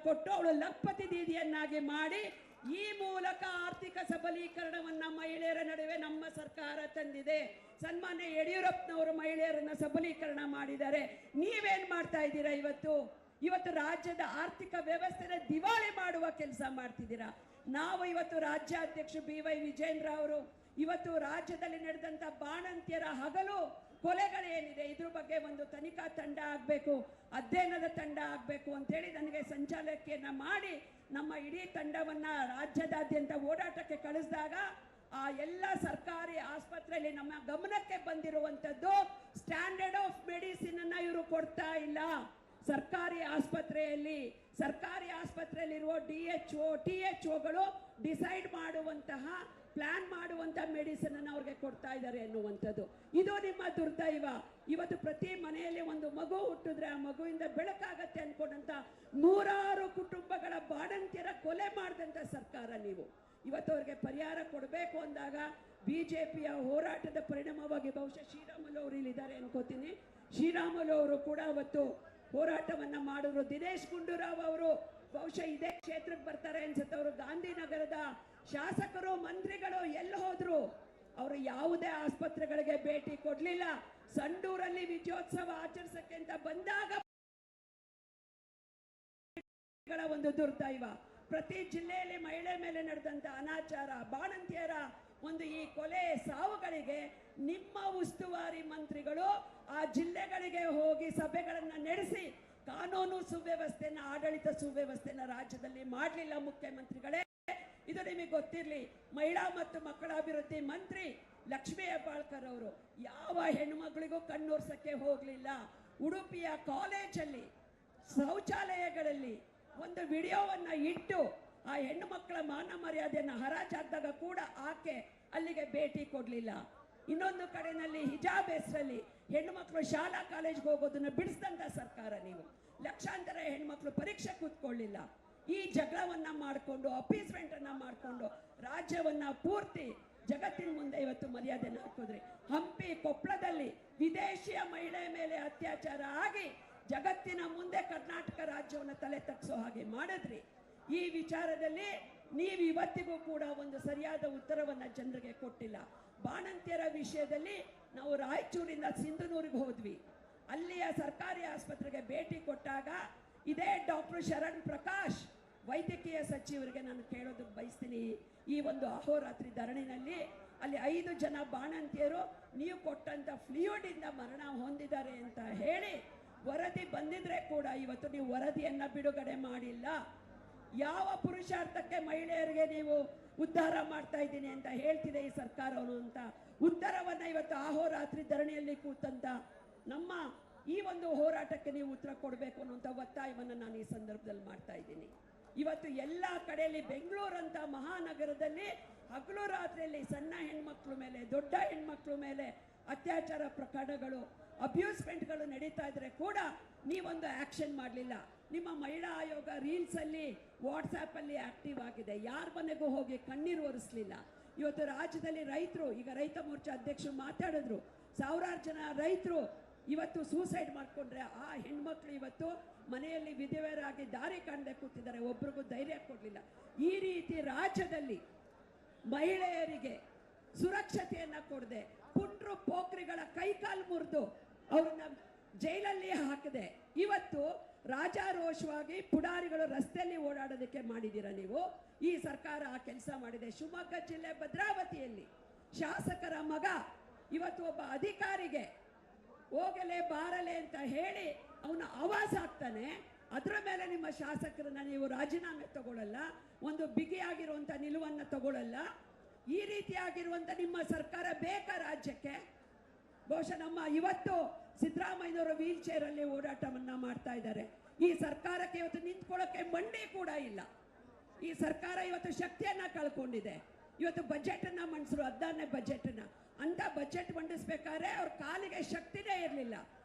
ಕೊಟ್ಟು ಅವಳು ಲಖಪತಿ ದೀದಿಯನ್ನಾಗಿ ಮಾಡಿ ಈ ಮೂಲಕ ಆರ್ಥಿಕ ಸಬಲೀಕರಣವನ್ನ ಮಹಿಳೆಯರ ನಡುವೆ ನಮ್ಮ ಸರ್ಕಾರ ತಂದಿದೆ. ಸನ್ಮಾನ್ಯ ಯಡಿಯೂರಪ್ಪನವರು ಮಹಿಳೆಯರನ್ನ ಸಬಲೀಕರಣ ಮಾಡಿದ್ದಾರೆ. ನೀವೇನ್ ಮಾಡ್ತಾ ಇದ್ದೀರಾ? ಇವತ್ತು ರಾಜ್ಯದ ಆರ್ಥಿಕ ವ್ಯವಸ್ಥೆನ ದಿವಾಳಿ ಮಾಡುವ ಕೆಲಸ ಮಾಡ್ತಿದ್ದೀರಾ. ನಾವು ಇವತ್ತು ರಾಜ್ಯಾಧ್ಯಕ್ಷ BY ವಿಜೇಂದ್ರ ಅವರು ಇವತ್ತು ರಾಜ್ಯದಲ್ಲಿ ನಡೆದಂತ ಬಾಣಂತಿಯರ ಹಗಲು ಕೊಲೆಗಳೇನಿದೆ ಇದ್ರ ಬಗ್ಗೆ ಒಂದು ತನಿಖಾ ತಂಡ ಆಗಬೇಕು, ಅಧ್ಯಯನದ ತಂಡ ಆಗಬೇಕು ಅಂತೇಳಿ ನನಗೆ ಸಂಚಾಲಕಿಯನ್ನ ಮಾಡಿ ನಮ್ಮ ಇಡೀ ತಂಡವನ್ನ ರಾಜ್ಯದಾದ್ಯಂತ ಓಡಾಟಕ್ಕೆ ಕಳಿಸಿದಾಗ ಆ ಎಲ್ಲ ಸರ್ಕಾರಿ ಆಸ್ಪತ್ರೆಯಲ್ಲಿ ನಮ್ಮ ಗಮನಕ್ಕೆ ಬಂದಿರುವಂತದ್ದು ಸ್ಟ್ಯಾಂಡರ್ಡ್ ಆಫ್ ಮೆಡಿಸಿನ್ ಅನ್ನ ಇವರು ಕೊಡ್ತಾ ಇಲ್ಲ. ಸರ್ಕಾರಿ ಆಸ್ಪತ್ರೆಯಲ್ಲಿರುವ DHO THOಗಳು ಡಿಸೈಡ್ ಮಾಡುವಂತಹ ಪ್ಲಾನ್ ಮಾಡುವಂತಹ ಮೆಡಿಸಿನ್ ಅನ್ನು ಅವ್ರಿಗೆ ಕೊಡ್ತಾ ಇದ್ದಾರೆ ಎನ್ನುವಂಥದ್ದು ಇದು ನಿಮ್ಮ ದುರ್ದೈವ. ಇವತ್ತು ಪ್ರತಿ ಮನೆಯಲ್ಲಿ ಒಂದು ಮಗು ಹುಟ್ಟಿದ್ರೆ ಆ ಮಗುವಿಂದ ಬೆಳಕಾಗತ್ತೆ ಅನ್ಕೊಂಡಂತ ನೂರಾರು ಕುಟುಂಬಗಳ ಬಾಣಂತಿಯರ ಕೊಲೆ ಮಾಡಿದಂತ ಸರ್ಕಾರ ನೀವು. ಇವತ್ತು ಅವ್ರಿಗೆ ಪರಿಹಾರ ಕೊಡಬೇಕು ಅಂದಾಗ BJPಯ ಹೋರಾಟದ ಪರಿಣಾಮವಾಗಿ ಬಹುಶಃ ಶ್ರೀರಾಮುಲು ಅವರು ಇಲ್ಲಿದ್ದಾರೆ ಅನ್ಕೋತೀನಿ. ಶ್ರೀರಾಮುಲು ಅವರು ಕೂಡ ಅವತ್ತು ಹೋರಾಟವನ್ನ ಮಾಡಿದ್ರು. ದಿನೇಶ್ ಗುಂಡೂರಾವ್ ಅವರು ಬಹುಶಃ ಇದೇ ಕ್ಷೇತ್ರಕ್ಕೆ ಬರ್ತಾರೆ ಅನ್ಸುತ್ತೆ. ಅವರು ಗಾಂಧಿನಗರದ ಶಾಸಕರು ಮಂತ್ರಿಗಳು ಎಲ್ಲಿ ಹೋದ್ರು? ಅವರು ಯಾವುದೇ ಆಸ್ಪತ್ರೆಗಳಿಗೆ ಭೇಟಿ ಕೊಡ್ಲಿಲ್ಲ. ಸಂಡೂರಲ್ಲಿ ವಿಜಯೋತ್ಸವ ಆಚರಿಸಕ್ಕೆ ಅಂತ ಬಂದಾಗ ಒಂದು ದುರ್ದೈವ. ಪ್ರತಿ ಜಿಲ್ಲೆಯಲ್ಲಿ ಮಹಿಳೆ ಮೇಲೆ ನಡೆದಂತ ಅನಾಚಾರ, ಬಾಣಂತಿಯರ ಒಂದು ಈ ಕೊಲೆ ಸಾವುಗಳಿಗೆ ನಿಮ್ಮ ಉಸ್ತುವಾರಿ ಮಂತ್ರಿಗಳು ಆ ಜಿಲ್ಲೆಗಳಿಗೆ ಹೋಗಿ ಸಭೆಗಳನ್ನ ನಡೆಸಿ ಕಾನೂನು ಸುವ್ಯವಸ್ಥೆನ, ಆಡಳಿತ ಸುವ್ಯವಸ್ಥೆನ ರಾಜ್ಯದಲ್ಲಿ ಮಾಡಲಿಲ್ಲ ಮುಖ್ಯಮಂತ್ರಿಗಳೇ. ಇದು ನಿಮಗೆ ಗೊತ್ತಿರಲಿ. ಮಹಿಳಾ ಮತ್ತು ಮಕ್ಕಳ ಅಭಿವೃದ್ಧಿ ಮಂತ್ರಿ ಲಕ್ಷ್ಮೀ ಹೆಬ್ಬಾಳ್ಕರ್ ಅವರು ಯಾವ ಹೆಣ್ಮಕ್ಳಿಗೂ ಕಣ್ಣೋರ್ಸಕ್ಕೆ ಹೋಗ್ಲಿಲ್ಲ. ಉಡುಪಿಯ ಕಾಲೇಜಲ್ಲಿ ಶೌಚಾಲಯಗಳಲ್ಲಿ ಒಂದು ವಿಡಿಯೋವನ್ನ ಇಟ್ಟು ಆ ಹೆಣ್ಣು ಮಕ್ಕಳ ಮಾನ ಮರ್ಯಾದೆಯನ್ನು ಹರಾಜಾದಾಗ ಕೂಡ ಆಕೆ ಅಲ್ಲಿಗೆ ಭೇಟಿ ಕೊಡ್ಲಿಲ್ಲ. ಇನ್ನೊಂದು ಕಡೆನಲ್ಲಿ ಹಿಜಾಬ್ ಹೆಸರಲ್ಲಿ ಹೆಣ್ಣು ಮಕ್ಕಳು ಶಾಲಾ ಕಾಲೇಜ್ಗೆ ಹೋಗೋದನ್ನ ಬಿಡಿಸಿದಂತ ಸರ್ಕಾರ ನೀವು. ಲಕ್ಷಾಂತರ ಹೆಣ್ಮಕ್ಳು ಪರೀಕ್ಷೆ ಕೂತ್ಕೊಳ್ಳಿಲ್ಲ. ಈ ಜಗಳವನ್ನ ಮಾಡಿಕೊಂಡು ಅಪೀಸ್ಮೆಂಟ್ ಅನ್ನ ಮಾಡಿಕೊಂಡು ರಾಜ್ಯವನ್ನ ಪೂರ್ತಿ ಜಗತ್ತಿನ ಮುಂದೆ ಇವತ್ತು ಮರ್ಯಾದೆನ ಹಾಕಿದ್ರಿ. ಹಂಪಿ ಕೊಪ್ಪಳದಲ್ಲಿ ವಿದೇಶಿಯ ಮಹಿಳೆ ಮೇಲೆ ಅತ್ಯಾಚಾರ ಆಗಿ ಜಗತ್ತಿನ ಮುಂದೆ ಕರ್ನಾಟಕ ರಾಜ್ಯವನ್ನು ತಲೆ ತಗ್ಸೋ ಹಾಗೆ ಮಾಡಿದ್ರಿ. ಈ ವಿಚಾರದಲ್ಲಿ ನೀವು ಇವತ್ತಿಗೂ ಕೂಡ ಒಂದು ಸರಿಯಾದ ಉತ್ತರವನ್ನ ಜನರಿಗೆ ಕೊಟ್ಟಿಲ್ಲ. ಬಾಣಂತಿಯರ ವಿಷಯದಲ್ಲಿ ನಾವು ರಾಯಚೂರಿಂದ ಸಿಂಧನೂರಿಗೆ ಹೋದ್ವಿ. ಅಲ್ಲಿಯ ಸರ್ಕಾರಿ ಆಸ್ಪತ್ರೆಗೆ ಭೇಟಿ ಕೊಟ್ಟಾಗ ಇದೇ ಡಾಕ್ಟರ್ ಶರಣ್ ಪ್ರಕಾಶ್ ವೈದ್ಯಕೀಯ ಸಚಿವರಿಗೆ ನಾನು ಕೇಳೋದಕ್ಕೆ ಬಯಸ್ತೀನಿ. ಈ ಒಂದು ಅಹೋರಾತ್ರಿ ಧರಣಿನಲ್ಲಿ ಅಲ್ಲಿ 5 ಜನ ಬಾಣಂತಿಯರು ನೀವು ಕೊಟ್ಟಂತ ಫ್ಲೂಯಿಡ್ ಇಂದ ಮರಣ ಹೊಂದಿದ್ದಾರೆ ಅಂತ ಹೇಳಿ ವರದಿ ಬಂದಿದ್ರೆ ಕೂಡ ಇವತ್ತು ನೀವು ವರದಿಯನ್ನ ಬಿಡುಗಡೆ ಮಾಡಿಲ್ಲ. ಯಾವ ಪುರುಷಾರ್ಥಕ್ಕೆ ಮಹಿಳೆಯರಿಗೆ ನೀವು ಉದ್ಧಾರ ಮಾಡ್ತಾ ಇದ್ದೀನಿ ಅಂತ ಹೇಳ್ತಿದೆ ಈ ಸರ್ಕಾರವನ್ನು ಅಂತ ಉತ್ತರವನ್ನ ಇವತ್ತು ಅಹೋರಾತ್ರಿ ಧರಣಿಯಲ್ಲಿ ಕೂತಂತ ನಮ್ಮ ಈ ಒಂದು ಹೋರಾಟಕ್ಕೆ ನೀವು ಉತ್ತರ ಕೊಡಬೇಕು ಅನ್ನುವಂಥ ಒತ್ತಾಯವನ್ನು ನಾನು ಈ ಸಂದರ್ಭದಲ್ಲಿ ಮಾಡ್ತಾ ಇದ್ದೀನಿ. ಇವತ್ತು ಎಲ್ಲ ಕಡೆಯಲ್ಲಿ ಬೆಂಗಳೂರಂತ ಮಹಾನಗರದಲ್ಲಿ ಹಗಲು ರಾತ್ರಿಯಲ್ಲಿ ಸಣ್ಣ ಹೆಣ್ಮಕ್ಳ ಮೇಲೆ, ದೊಡ್ಡ ಹೆಣ್ಮಕ್ಳ ಮೇಲೆ ಅತ್ಯಾಚಾರ ಪ್ರಕರಣಗಳು, ಅಬ್ಯೂಸ್ಮೆಂಟ್ಗಳು ನಡೀತಾ ಇದ್ರೆ ಕೂಡ ನೀವೊಂದು ಆಕ್ಷನ್ ಮಾಡಲಿಲ್ಲ. ನಿಮ್ಮ ಮಹಿಳಾ ಆಯೋಗ ರೀಲ್ಸ್ ಅಲ್ಲಿ, ವಾಟ್ಸ್ಆಪ್ ಅಲ್ಲಿ ಆಕ್ಟಿವ್ ಆಗಿದೆ. ಯಾರ ಮನೆಗೂ ಹೋಗಿ ಕಣ್ಣೀರು ಒರೆಸಲಿಲ್ಲ. ಇವತ್ತು ರಾಜ್ಯದಲ್ಲಿ ರೈತರು, ಈಗ ರೈತ ಮೋರ್ಚಾ ಅಧ್ಯಕ್ಷರು ಮಾತಾಡಿದ್ರು, ಸಾವಿರಾರು ಜನ ರೈತರು ಇವತ್ತು ಸೂಸೈಡ್ ಮಾಡ್ಕೊಂಡ್ರೆ ಆ ಹೆಣ್ಮಕ್ಳು ಇವತ್ತು ಮನೆಯಲ್ಲಿ ವಿಧವೆಯರಾಗಿ ದಾರಿ ಕಾಣದೆ ಕೂತಿದ್ದಾರೆ. ಒಬ್ರಿಗೂ ಧೈರ್ಯ ಕೊಡ್ಲಿಲ್ಲ. ಈ ರೀತಿ ರಾಜ್ಯದಲ್ಲಿ ಮಹಿಳೆಯರಿಗೆ ಸುರಕ್ಷತೆಯನ್ನ ಕೊಡದೆ ಪುಂಡ್ರು ಪೋಖ್ರಿಗಳ ಕೈಕಾಲು ಮುರಿದು ಅವ್ರನ್ನ ಜೈಲಲ್ಲಿ ಹಾಕದೆ ಇವತ್ತು ರಾಜಾರೋಷವಾಗಿ ಪುಡಾರಿಗಳು ರಸ್ತೆಯಲ್ಲಿ ಓಡಾಡೋದಕ್ಕೆ ಮಾಡಿದ್ದೀರಾ ನೀವು. ಈ ಸರ್ಕಾರ ಆ ಕೆಲಸ ಮಾಡಿದೆ. ಶಿವಮೊಗ್ಗ ಜಿಲ್ಲೆ ಭದ್ರಾವತಿಯಲ್ಲಿ ಶಾಸಕರ ಮಗ ಇವತ್ತು ಒಬ್ಬ ಅಧಿಕಾರಿಗೆ ಹೋಗಲೇ ಬಾರಲೆ ಅಂತ ಹೇಳಿ ಅವನ ಆವಾಜ್ ಹಾಕ್ತಾನೆ. ಅದರ ಮೇಲೆ ನಿಮ್ಮ ಶಾಸಕರನ್ನ ನೀವು ರಾಜೀನಾಮೆ ತಗೊಳ್ಳಲ್ಲ, ಒಂದು ಬಿಗಿಯಾಗಿರುವಂತ ನಿಲುವನ್ನ ತಗೊಳ್ಳಲ್ಲ. ಈ ರೀತಿಯಾಗಿರುವಂತ ನಿಮ್ಮ ಸರ್ಕಾರ ಬೇಕಾ ರಾಜ್ಯಕ್ಕೆ? ಬಹುಶಃ ನಮ್ಮ ಇವತ್ತು ಸಿದ್ದರಾಮಯ್ಯನವರು ವೀಲ್ ಚೇರ್ ಅಲ್ಲಿ ಓಡಾಟವನ್ನ ಮಾಡ್ತಾ ಇದ್ದಾರೆ. ಈ ಸರ್ಕಾರಕ್ಕೆ ಇವತ್ತು ನಿಂತ್ಕೊಳ್ಳೋಕೆ ಮಂಡಿ ಕೂಡ ಇಲ್ಲ. ಈ ಸರ್ಕಾರ ಇವತ್ತು ಶಕ್ತಿಯನ್ನ ಕಳ್ಕೊಂಡಿದೆ. ಇವತ್ತು ಬಜೆಟ್ ಅನ್ನ ಮಂಡಿಸಿದ್ರು, 16ನೇ ಬಜೆಟ್ ಅನ್ನ. ಅಂತ ಬಜೆಟ್ ಮಂಡಿಸ್ಬೇಕಾದ್ರೆ ಅವ್ರ ಕಾಲಿಗೆ ಶಕ್ತಿನೇ ಇರಲಿಲ್ಲ.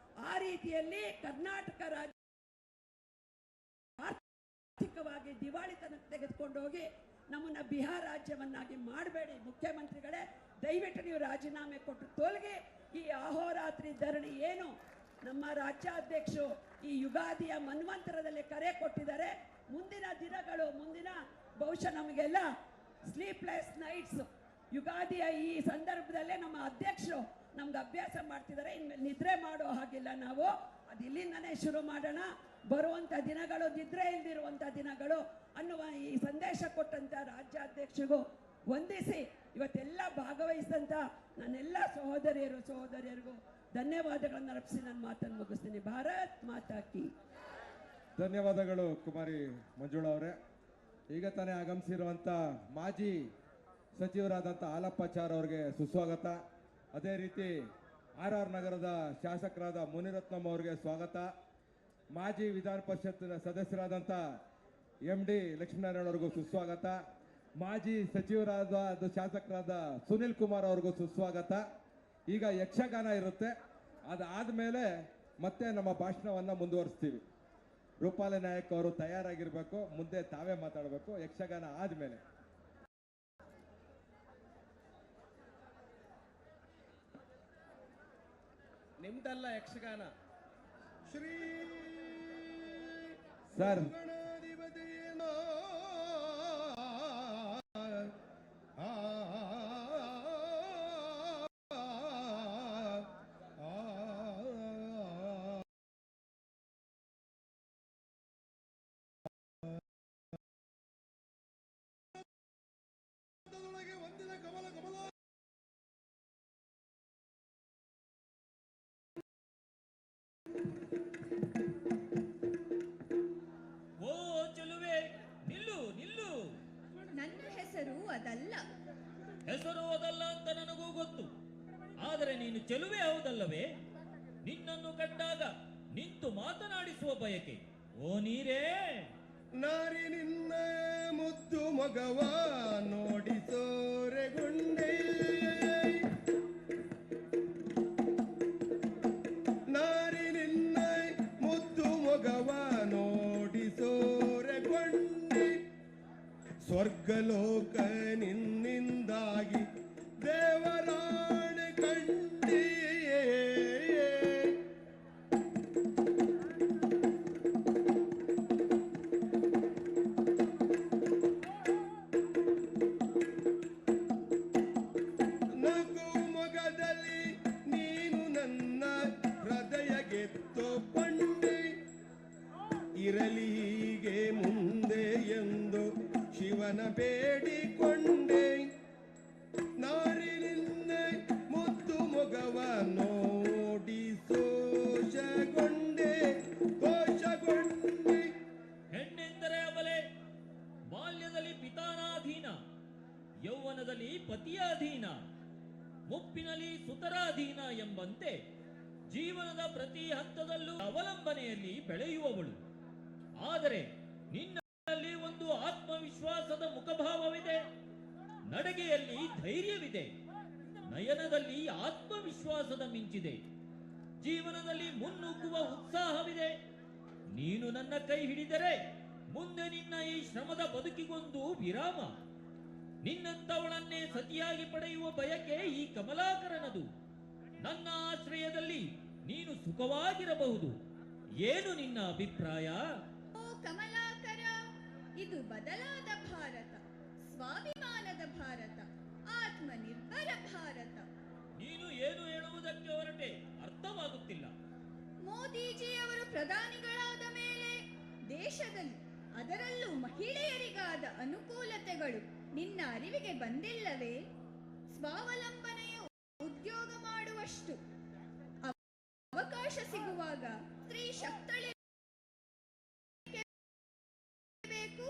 ಆ ರೀತಿಯಲ್ಲಿ ಕರ್ನಾಟಕ ರಾಜ್ಯ ಆರ್ಥಿಕವಾಗಿ ದಿವಾಳಿತನಕ್ಕೆ ತೆಗೆದುಕೊಂಡು ಹೋಗಿ ನಮ್ಮನ್ನ ಬಿಹಾರ ರಾಜ್ಯವನ್ನಾಗಿ ಮಾಡಬೇಡಿ. ಮುಖ್ಯಮಂತ್ರಿಗಳೇ, ದಯವಿಟ್ಟು ನೀವು ರಾಜೀನಾಮೆ ಕೊಟ್ಟು ತೊಲಗಿ. ಈ ಅಹೋರಾತ್ರಿ ಧರಣಿ ಏನು ನಮ್ಮ ರಾಜ್ಯಾಧ್ಯಕ್ಷರು ಈ ಯುಗಾದಿಯ ಮನ್ವಂತರದಲ್ಲಿ ಕರೆ ಕೊಟ್ಟಿದ್ದಾರೆ, ಮುಂದಿನ ದಿನಗಳು ಬಹುಶಃ ನಮಗೆಲ್ಲ ಸ್ಲೀಪ್ಲೆಸ್ ನೈಟ್ಸ್ ಯುಗಾದಿಯ ಈ ಸಂದರ್ಭದಲ್ಲೇ ನಮ್ಮ ಅಧ್ಯಕ್ಷರು ನಮ್ಗೆ ಅಭ್ಯಾಸ ಮಾಡ್ತಿದ್ದಾರೆ. ಇನ್ಮೇಲೆ ನಿದ್ರೆ ಮಾಡೋ ಹಾಗಿಲ್ಲ, ನಾವು ಅದು ಇಲ್ಲಿಂದನೇ ಶುರು ಮಾಡೋಣ. ಬರುವಂಥ ದಿನಗಳು ನಿದ್ರೆ ಇಲ್ದಿರುವಂಥ ದಿನಗಳು ಅನ್ನುವ ಈ ಸಂದೇಶ ಕೊಟ್ಟಂಥ ರಾಜ್ಯಾಧ್ಯಕ್ಷರಿಗೂ ವಂದಿಸಿ ಇವತ್ತೆಲ್ಲ ಭಾಗವಹಿಸಿದಂಥ ನನ್ನೆಲ್ಲ ಸಹೋದರಿಯರಿಗೂ ಧನ್ಯವಾದಗಳನ್ನು ಅರ್ಪಿಸಿ ನನ್ನ ಮಾತನ್ನು ಮುಗಿಸ್ತೀನಿ. ಭಾರತ್ ಮಾತಾ ಕಿ. ಧನ್ಯವಾದಗಳು ಕುಮಾರಿ ಮಂಜುಳಾ ಅವರೇ. ಈಗ ತಾನೇ ಆಗಮಿಸಿರುವಂಥ ಮಾಜಿ ಸಚಿವರಾದಂಥ ಹಾಲಪ್ಪಾಚಾರ್ ಅವರಿಗೆ ಸುಸ್ವಾಗತ. ಅದೇ ರೀತಿ RR ನಗರದ ಶಾಸಕರಾದ ಮುನಿರತ್ನಂ ಅವರಿಗೆ ಸ್ವಾಗತ. ಮಾಜಿ ವಿಧಾನ ಪರಿಷತ್ತಿನ ಸದಸ್ಯರಾದಂಥ MD ಲಕ್ಷ್ಮೀನಾರಾಯಣ ಅವ್ರಿಗೂ ಸುಸ್ವಾಗತ. ಮಾಜಿ ಸಚಿವರಾದ ಶಾಸಕರಾದ ಸುನಿಲ್ ಕುಮಾರ್ ಅವ್ರಿಗೂ ಸುಸ್ವಾಗತ. ಈಗ ಯಕ್ಷಗಾನ ಇರುತ್ತೆ, ಅದಾದಮೇಲೆ ಮತ್ತೆ ನಮ್ಮ ಭಾಷಣವನ್ನು ಮುಂದುವರಿಸ್ತೀವಿ. ರೂಪಾಲಿ ನಾಯಕ್ ಅವರು ತಯಾರಾಗಿರ್ಬೇಕು, ಮುಂದೆ ತಾವೇ ಮಾತಾಡಬೇಕು ಯಕ್ಷಗಾನ ಆದ್ಮೇಲೆ. ನಿಮ್ದಲ್ಲ ಯಕ್ಷಗಾನ. ಶ್ರೀ ಸರ್ ಹೆಸರು ಅದಲ್ಲ ಅಂತ ನನಗೂ ಗೊತ್ತು. ಆದರೆ ನೀನು ಚೆಲುವೆ ಹೌದಲ್ಲವೇ? ನಿನ್ನನ್ನು ಕಂಡಾಗ ನಿಂತು ಮಾತನಾಡಿಸುವ ಬಯಕೆ. ಓ ನೀರೇ, ನಾರಿ ನಿನ್ನ ಮುದ್ದು ಮಗವ ನೋಡಿಸೋರೆಗುಂಡೆ, ನಾರಿ ನಿನ್ನ ಮುದ್ದು ಮಗವ ನೋಡಿಸೋರೆಗೊಂಡೆ, ಸ್ವರ್ಗಲೋಕ ನಿನ್ನಿಂದಾಗಿ ದೇವರಾಣೆ ಕಂಡಿ, ನಗು ಮೊಗದಲ್ಲಿ ನೀನು ನನ್ನ ಹೃದಯ ಗೆತ್ತುಕೊಂಡೆ, ಇರಲಿ ಹೀಗೆ ಮುಂದೆ ಎಂದು ಶಿವನ ಬೇಡಿಕೊಂಡೆ, ನಾರಿ ನಿನ್ನ ಮುದ್ದು ಮೊಗವ ನೋಡಿ ದೋಷಗೊಂಡೆ. ಹೆಣ್ಣೆಂದರೆ ಅಬಲೆ. ಬಾಲ್ಯದಲ್ಲಿ ಪಿತಾನಾಧೀನ, ಯೌವನದಲ್ಲಿ ಪತಿಯಾಧೀನ, ಮುಪ್ಪಿನಲ್ಲಿ ಸುತರಾಧೀನ ಎಂಬಂತೆ ಜೀವನದ ಪ್ರತಿ ಹಂತದಲ್ಲೂ ಅವಲಂಬನೆಯಲ್ಲಿ ಬೆಳೆಯುವವಳು. ಆದರೆ ನಿನ್ನಲ್ಲಿ ಒಂದು ಆತ್ಮವಿಶ್ವಾಸದ ಮುಖಭಾವವಿದೆ, ನಡಗೆಯಲ್ಲಿ ಧೈರ್ಯವಿದೆ, ನಯನದಲ್ಲಿ ಆತ್ಮವಿಶ್ವಾಸದ ಮಿಂಚಿದೆ, ಜೀವನದಲ್ಲಿ ಮುನ್ನುಗ್ಗುವ ಉತ್ಸಾಹವಿದೆ. ನೀನು ನನ್ನ ಕೈ ಹಿಡಿದರೆ ಮುಂದೆ ನಿನ್ನ ಈ ಶ್ರಮದ ಬದುಕಿಗೊಂದು ವಿರಾಮ. ನಿನ್ನಂತವಳನ್ನೇ ಸತಿಯಾಗಿ ಪಡೆಯುವ ಬಯಕೆ ಈ ಕಮಲಾಕರನದು. ನನ್ನ ಆಶ್ರಯದಲ್ಲಿ ನೀನು ಸುಖವಾಗಿರಬಹುದು. ಏನು ನಿನ್ನ ಅಭಿಪ್ರಾಯ? ಓ ಕಮಲಾಕರ, ಇದು ಬದಲಾದ ಭಾರತ, ಸ್ವಾಭಿಮಾನದ ಭಾರತ, ಆತ್ಮನಿರ್ಭರ ಭಾರತ. ನೀನು ಏನು ಹೇಳುವುದಕ್ಕೆ ಹೊರಟೆ ಅರ್ಥವಾಗುತ್ತಿಲ್ಲ. ಮೋದಿಜಿಯವರು ಪ್ರಧಾನಿಗಳಾದ ಮೇಲೆ ದೇಶದಲ್ಲಿ, ಅದರಲ್ಲೂ ಮಹಿಳೆಯರಿಗಾದ ಅನುಕೂಲತೆಗಳು ನಿನ್ನ ಅರಿವಿಗೆ ಬಂದಿಲ್ಲವೇ? ಸ್ವಾವಲಂಬನೆಯು ಉದ್ಯೋಗ ಮಾಡುವಷ್ಟು ಅವಕಾಶ ಸಿಗುವಾಗ ಸ್ತ್ರೀ ಶಕ್ತಳಿ ಬೇಕು.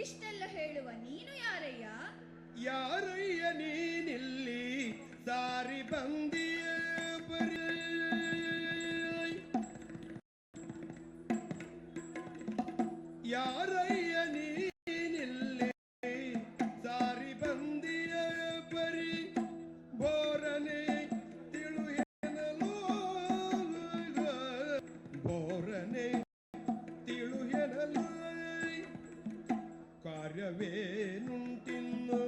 ಇಷ್ಟೆಲ್ಲ ಹೇಳುವ ನೀನು ಯಾರಯ್ಯ? ಯಾರಯ್ಯ ನೀನಿಲ್ಲಿ ಸಾರಿ ಬಂದಿಯ ಬರೀ, ಯಾರಯ್ಯ ನೀನಿಲ್ಲಿ ಸಾರಿ ಬಂದಿಯ ಬರಿ, ಬೋರನೆ ತಿಳುಹೆನಲು, ಬೋರನೆ ತಿಳುಹೆನಲು, ಕಾರ್ಯವೇನುಂಟಿನ್ನು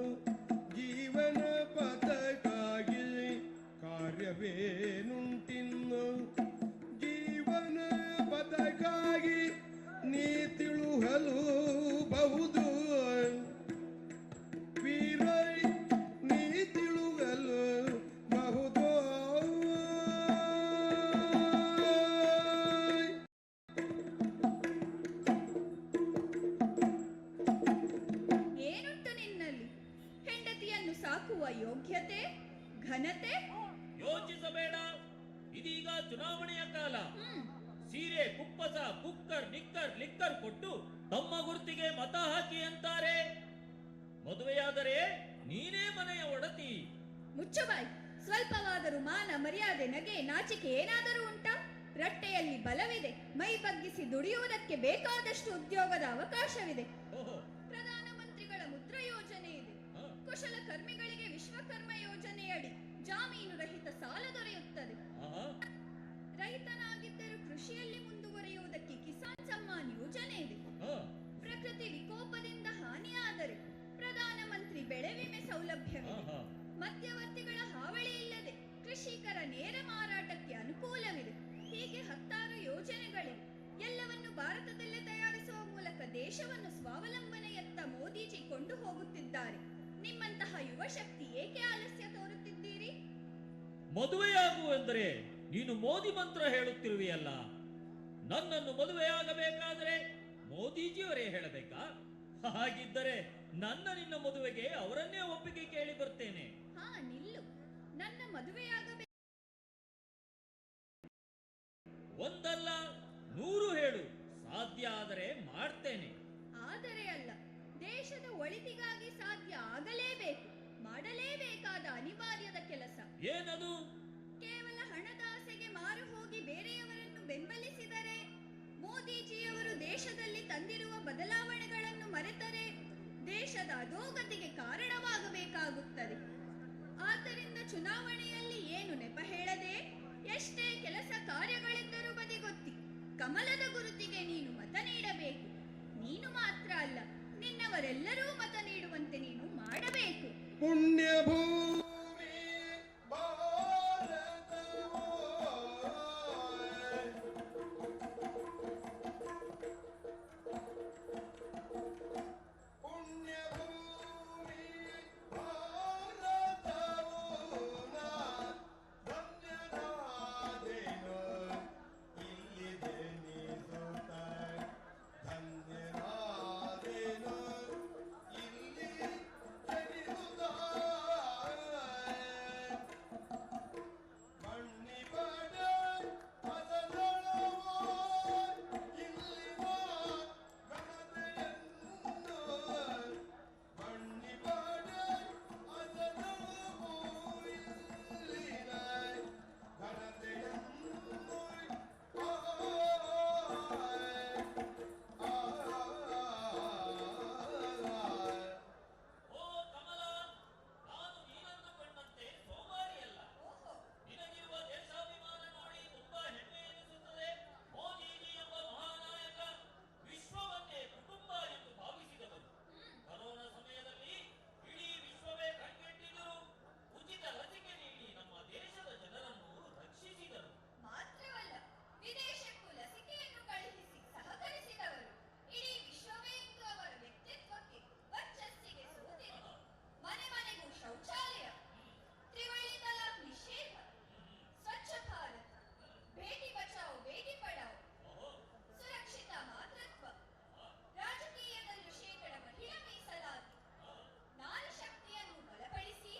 ಜೀವನ ಪಥಕ್ಕಾಗಿ, ಕಾರ್ಯವೇನುಂಟಿನ್ನು ಜೀವನ ಪಥಕ್ಕಾಗಿ ನೀ ತಿಳುಹಲು ಬಹುದು ವೀರೈ ನೀ ತಿಳುಗಲು ಬಹುದು ಏನುಂಟು ನಿನ್ನಲ್ಲಿ? ಹೆಂಡತಿಯನ್ನು ಸಾಕುವ ಯೋಗ್ಯತೆ, ಘನತೆ? ಯೋಚಿಸಬೇಡ, ಇದೀಗ ಚುನಾವಣೆಯ ಕಾಲ. ಸೀರೆ, ಕುಪ್ಪಸ, ಕುಕ್ಕರ್, ನಿಕ್ಕರ್, ಲಿಕ್ಕರ್ ಕೊಟ್ಟು ತಮ್ಮ ಗುರುತಿಗೆ ಮತ ಹಾಕಿ ಅಂತಾರೆ. ಮದುವೆಯಾದರೆ ನೀನೇ ಮನೆಯ ಒಡತಿ. ಮುಚ್ಚಬಾಯಿ. ಸ್ವಲ್ಪವಾದರೂ ಮಾನ, ಮರ್ಯಾದೆ, ನಗೆ, ನಾಚಿಕೆ ಏನಾದರೂ ಉಂಟಾ? ರಟ್ಟೆಯಲ್ಲಿ ಬಲವಿದೆ. ಮೈ ಬಗ್ಗಿಸಿ ದುಡಿಯುವುದಕ್ಕೆ ಬೇಕಾದಷ್ಟು ಉದ್ಯೋಗದ ಅವಕಾಶವಿದೆ. ಓಹೋ, ಪ್ರಧಾನಮಂತ್ರಿಗಳ ಮುದ್ರಾ ಯೋಜನೆ ಇದೆ. ಹ, ಕುಶಲಕರ್ಮಿಗಳಿಗೆ ವಿಶ್ವಕರ್ಮ ಯೋಜನೆಯಡಿ ಜಾಮೀನು ರಹಿತ ಸಾಲ ದೊರೆಯುತ್ತದೆ. ಆಹಾ, ರೈತನಾಗಿದ್ದರೂ ಕೃಷಿಯಲ್ಲಿ ಮುಂದುವರಿಯುವುದಕ್ಕೆ ಕಿಸಾನ್ ಸಮ್ಮಾನ್ ಯೋಜನೆ ಇದೆ. ಹ, ಪ್ರಕೃತಿ ವಿಕೋಪದಿಂದ ಹಾನಿಯಾದರೆ ಪ್ರಧಾನಮಂತ್ರಿ ಬೆಳೆ ವಿಮೆ ಸೌಲಭ್ಯವಿದೆ. ಆಹಾ. ಮಧ್ಯವರ್ತಿಗಳ ಹಾವಳಿ ಇಲ್ಲದೆ ಕೃಷಿಕರ ನೇರ ಮಾರಾಟಕ್ಕೆ ಅನುಕೂಲವಿದೆ. ಹೀಗೆ ಹತ್ತಾರು ಯೋಜನೆಗಳಿವೆ. ಎಲ್ಲವನ್ನು ಭಾರತದಲ್ಲೇ ತಯಾರಿಸುವ ಮೂಲಕ ದೇಶವನ್ನು ಸ್ವಾವಲಂಬನೆಯತ್ತ ಮೋದಿಜಿ ಕೊಂಡು ಹೋಗುತ್ತಿದ್ದಾರೆ. ನಿಮ್ಮಂತಹ ಯುವ ಶಕ್ತಿ ಏಕೆ ಆಲಸ್ಯ ತೋರುತ್ತಿದ್ದೀರಿ? ಮದುವೆಯಾಗು ಎಂದರೆ ನೀನು ಮೋದಿ ಮಂತ್ರ ಹೇಳುತ್ತಿರುವೆಯಲ್ಲ. ನನ್ನನ್ನು ಮದುವೆಯಾಗಬೇಕಾದರೆ ಮೋದಿಜಿಯವರೇ ಹೇಳಬೇಕಾ? ಹಾಗಿದ್ದರೆ ನಿನ್ನ ಮದುವೆಗೆ ಅವರನ್ನೇ ಒಪ್ಪಿಗೆ ಕೇಳಿ ಬರ್ತೇನೆ. ಹಾ, ನಿಲ್ಲು. ನನ್ನ ಮದುವೆಯಾಗಬೇಕು. ಒಂದಲ್ಲ 100 ಹೇಳು, ಸಾಧ್ಯ ಆದರೆ ಮಾಡ್ತೇನೆ. ಆದರೆ ಅಲ್ಲ, ದೇಶದ ಒಳಿತಿಗಾಗಿ ಸಾಧ್ಯ ಆಗಲೇಬೇಕು, ಮಾಡಲೇಬೇಕಾದ ಅನಿವಾರ್ಯದ ಕೆಲಸ. ಏನದು? ಕೇವಲ ಹಣದ ಆಸೆಗೆ ಮಾರು ಹೋಗಿ ಬೇರೆಯವರನ್ನು ಬೆಂಬಲಿಸಿದರೆ, ಮೋದಿಜಿಯವರು ದೇಶದಲ್ಲಿ ತಂದಿರುವ ಬದಲಾವಣೆಗಳನ್ನು ಮರೆತರೆ ದೇಶದ ಅಧೋಗತಿಗೆ ಕಾರಣವಾಗಬೇಕಾಗುತ್ತದೆ. ಆದ್ದರಿಂದ ಚುನಾವಣೆಯಲ್ಲಿ ಏನು ನೆಪ ಹೇಳದೆ, ಎಷ್ಟೇ ಕೆಲಸ ಕಾರ್ಯಗಳಿದ್ದರೂ ಬದಿಗೊತ್ತಿ ಕಮಲದ ಗುರುತಿಗೆ ನೀನು ಮತ ನೀಡಬೇಕು. ನೀನು ಮಾತ್ರ ಅಲ್ಲ, ನಿನ್ನವರೆಲ್ಲರೂ ಮತ ನೀಡುವಂತೆ ನೀನು ಮಾಡಬೇಕು. ಪುಣ್ಯ ಭೂಮಿ ಭಾರತವೋ ಪುಣ್ಯ ಭೂಮಿ ಭಾರತವೋ ನಾ ಧನ್ಯನಾದೆನು ಇಲ್ಲಿದೆ ನೀಸುತ್ತ ಧನ್ಯನಾದೆನು ಇಲ್ಲಿ ಜನಿಸುತ್ತ ಮಣ್ಣಿಬಡ ಮದದಳವೋ ಇಲ್ಲಿನ ಘನತೆಯನ್ನು ಮಣ್ಣಿಬಡ ಮದದಳವೋ ಇಲ್ಲಿನ ಘನತೆಯನ್ನು ಓ ಕಮಲ, ನಾನು ನೀನಂದುಕೊಂಡಂತೆ ಸೋಮಾರಿಯಲ್ಲ. ನಿನಗಿರುವ ದೇಶಾಭಿಮಾನ ನೋಡಿ ತುಂಬಾ ಹೆಮ್ಮೆ ಎನಿಸುತ್ತದೆ. ಮೋದಿಜಿ ಎಂಬ ಮಹಾನಾಯಕ ವಿಶ್ವವನ್ನೇ ಕುಟುಂಬ ಎಂದು ಭಾವಿಸಿದವರು. ಕರೋನಾ ಸಮಯದಲ್ಲಿ ಇಡೀ ವಿಶ್ವವೇ ಕಣ್ಗೆಟ್ಟಿದ್ದರು. ಉಚಿತ ಲಸಿಕೆ ನೀಡಿ ನಮ್ಮ ದೇಶದ ಜನರನ್ನು ರಕ್ಷಿಸಿದರು. ಮಾತ್ರವಲ್ಲ, ವಿದೇಶಕ್ಕೂ ಲಸಿಕೆಯನ್ನು ಕಳುಹಿಸಿ ಸಹಕರಿಸಿದವರು. ಇಡೀ ವಿಶ್ವವೇ ಇಂದು ಅವರ ವ್ಯಕ್ತಿತ್ವಕ್ಕೆ, ವರ್ಚಸ್ಸಿಗೆ ಸೋತಿದೆ. ಮನೆ ಮನೆಗೂ ಶೌಚಾಲಯ, ತ್ರಿವಳಿ ತಲಾಖ್ ನಿಷೇಧ, ಸ್ವಚ್ಛ ಭಾರತ್, ಬೇಟಿ ಬಚಾओ ಬೇಟಿ ಪಢಾओ, ಸುರಕ್ಷಿತ ಮಾತೃತ್ವ, ರಾಜಕೀಯದಲ್ಲೂ ಶೇಕಡ ಮಹಿಳಾ ಮೀಸಲಾತಿ, ನಾರಿ ಶಕ್ತಿಯನ್ನು ಬಲಪಡಿಸಿ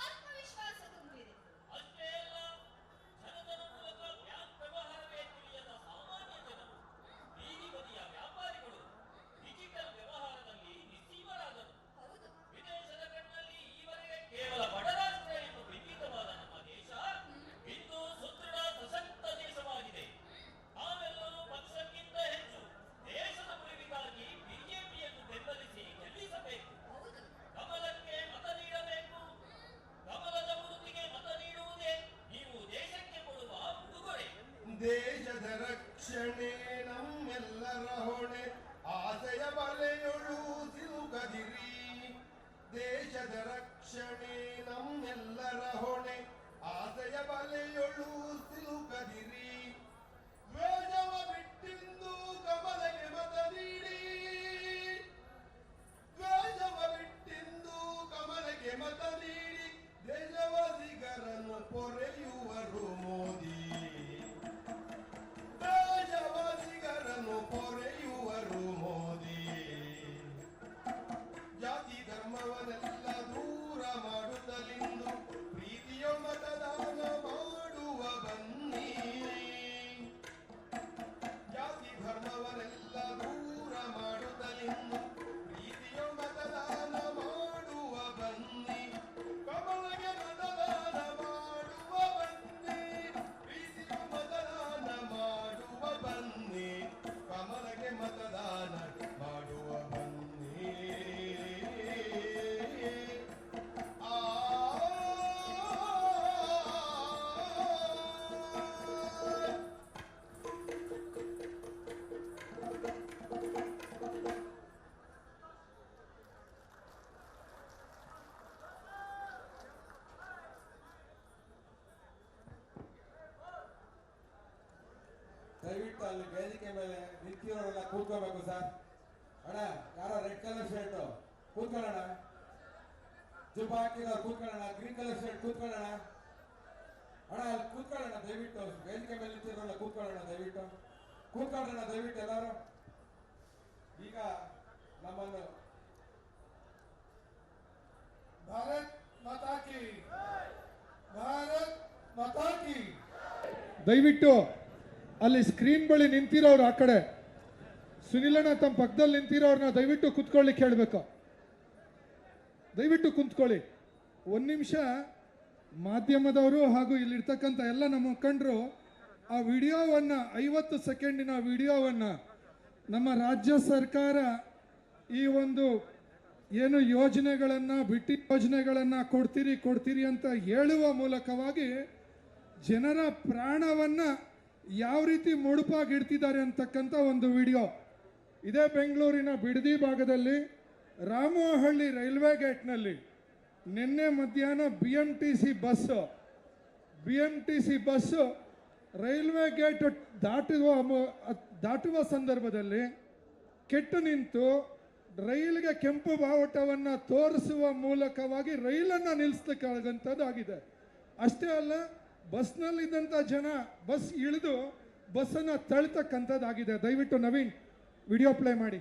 ಆತ್ಮವಿಶ್ವಾಸ ತುಂಬಿದೆ. ಅಷ್ಟೇ ಅಲ್ಲ, ಜನಧನ ಮೂಲಕ ಬ್ಯಾಂಕ್ ವ್ಯವಹಾರವೇ ತಿಳಿಯದ ಸಾಮಾನ್ಯ ಜನರು, ಬೀದಿ ಬದಿಯ ವ್ಯಾಪಾರಿಗಳು ಡಿಜಿಟಲ್ ವ್ಯವಹಾರದಲ್ಲಿ ನಿಸ್ಸೀಮರಾದರು. ಹೌದು, ವಿದೇಶದ ಕಣ್ಣಲ್ಲಿ ಈವರೆಗೆ ಕೇವಲ ಬಡ ರಾಷ್ಟ್ರ ಎಂದು ಬಿಂಬಿತವಾದ ನಮ್ಮ ದೇಶ ಇಂದು ಸುದೃಢ ಸಶಕ್ತ ದೇಶವಾಗಿದೆ. ನಾವೆಲ್ಲರೂ ಪಕ್ಷಕ್ಕಿಂತ ಹೆಚ್ಚು ದೇಶದ ಉಳಿವಿಗಾಗಿ ಬಿಜೆಪಿಯನ್ನು ಬೆಂಬಲಿಸಿ ಗೆಲ್ಲಿಸಬೇಕು. ಹೌದು. ಕಮಲಕ್ಕೆ ಮತ ನೀಡಬೇಕು. ಕಮಲದ ಗುರುತಿಗೆ ಮತ ನೀಡುವುದೇ ನೀವು ದೇಶಕ್ಕೆ ಕೊಡುವ ಉಡುಗೊರೆ. ದೇಶದ ರಕ್ಷಣೆ ನಮ್ಮೆಲ್ಲರ ಹೊಣೆ, ಆಸೆಯ ಬಲೆಯೊಳು ಸಿಲುಕದಿರಿ. ದೇಶದ ರಕ್ಷಣೆ ನಮ್ಮೆಲ್ಲರ ಹೊಣೆ, ಆಸೆಯ ಬಲೆಯೊಳು ಸಿಲುಕದಿರಿ. ದ್ವೇಷವ ಬಿಟ್ಟಿಂದು ಕಮಲಗೆ ಮತ ನೀಡಿ, ಅಲ್ಲಿ ವೇದಿಕೆ ಮೇಲೆ ನಿಂತಿರೋರೆಲ್ಲ ಕೂತ್ಕೋಬೇಕು ಸರ್. ಅಣ್ಣ ಯಾರೋ ರೆಡ್ ಕಲರ್ ಶರ್ಟ್ ಕೂತ್ಕೊಳ್ಳೋಣ, ಜುಬ್ಬ ಹಾಕಿದವ್ರು ಕೂತ್ಕೊಳ್ಳೋಣ, ಗ್ರೀನ್ ಕಲರ್ ಶರ್ಟ್ ಕೂತ್ಕೊಳ್ಳೋಣ. ಅಣ್ಣ ಅಲ್ಲಿ ಕೂತ್ಕೊಳ್ಳೋಣ ದಯವಿಟ್ಟು, ವೇದಿಕೆ ಮೇಲೆ ನಿಂತಿರೋಲ್ಲ ಕೂತ್ಕೊಳ್ಳೋಣ ದಯವಿಟ್ಟು, ಕೂತ್ಕೊಳ್ಳೋಣ ದಯವಿಟ್ಟು ಎಲ್ಲರೂ. ಈಗ ನಮ್ಮನ್ನು ಭಾರತ್ ಮಾತಾ ಕಿ, ಭಾರತ್ ಮಾತಾ ಕಿ. ದಯವಿಟ್ಟು ಅಲ್ಲಿ ಸ್ಕ್ರೀನ್ ಬಳಿ ನಿಂತಿರೋರು ಆ ಕಡೆ, ಸುನಿಲಣ್ಣ ತಮ್ಮ ಪಕ್ಕದಲ್ಲಿ ನಿಂತಿರೋರ್ನ ದಯವಿಟ್ಟು ಕುತ್ಕೊಳ್ಳಿಕ್ಕೆ ಹೇಳಬೇಕು. ದಯವಿಟ್ಟು ಕುಂತ್ಕೊಳ್ಳಿ. ಒಂದು ನಿಮಿಷ ಮಾಧ್ಯಮದವರು ಹಾಗೂ ಇಲ್ಲಿರ್ತಕ್ಕಂಥ ಎಲ್ಲ ನಮ್ಮ ಮುಖಂಡರು ಆ ವಿಡಿಯೋವನ್ನು 50 ಸೆಕೆಂಡಿನ ವಿಡಿಯೋವನ್ನು ನಮ್ಮ ರಾಜ್ಯ ಸರ್ಕಾರ ಈ ಒಂದು ಏನು ಯೋಜನೆಗಳನ್ನು ಬಿಟ್ಟಿ ಯೋಜನೆಗಳನ್ನು ಕೊಡ್ತೀರಿ ಅಂತ ಹೇಳುವ ಮೂಲಕವಾಗಿ ಜನರ ಪ್ರಾಣವನ್ನು ಯಾವ ರೀತಿ ಮುಡುಪಾಗಿಡ್ತಿದ್ದಾರೆ ಅಂತಕ್ಕಂಥ ಒಂದು ವಿಡಿಯೋ. ಇದೇ ಬೆಂಗಳೂರಿನ ಬಿಡದಿ ಭಾಗದಲ್ಲಿ ರಾಮೋಹಳ್ಳಿ ರೈಲ್ವೆ ಗೇಟ್ನಲ್ಲಿ ನಿನ್ನೆ ಮಧ್ಯಾಹ್ನ BMTC ಬಸ್ಸು ರೈಲ್ವೆ ಗೇಟ್ ದಾಟುವ ಸಂದರ್ಭದಲ್ಲಿ ಕೆಟ್ಟು ನಿಂತು ರೈಲಿಗೆ ಕೆಂಪು ಬಾವುಟವನ್ನು ತೋರಿಸುವ ಮೂಲಕವಾಗಿ ರೈಲನ್ನು ನಿಲ್ಲಿಸಲಿಕ್ಕಾಗಂಥದ್ದು ಆಗಿದೆ. ಅಷ್ಟೇ ಅಲ್ಲ, ಬಸ್ನಲ್ಲಿದ್ದಂಥ ಜನ ಬಸ್ ಇಳಿದು ಬಸ್ಸನ್ನು ತಳ್ತಕ್ಕಂಥದ್ದಾಗಿದೆ. ದಯವಿಟ್ಟು ನವೀನ್ ವಿಡಿಯೋ ಪ್ಲೇ ಮಾಡಿ.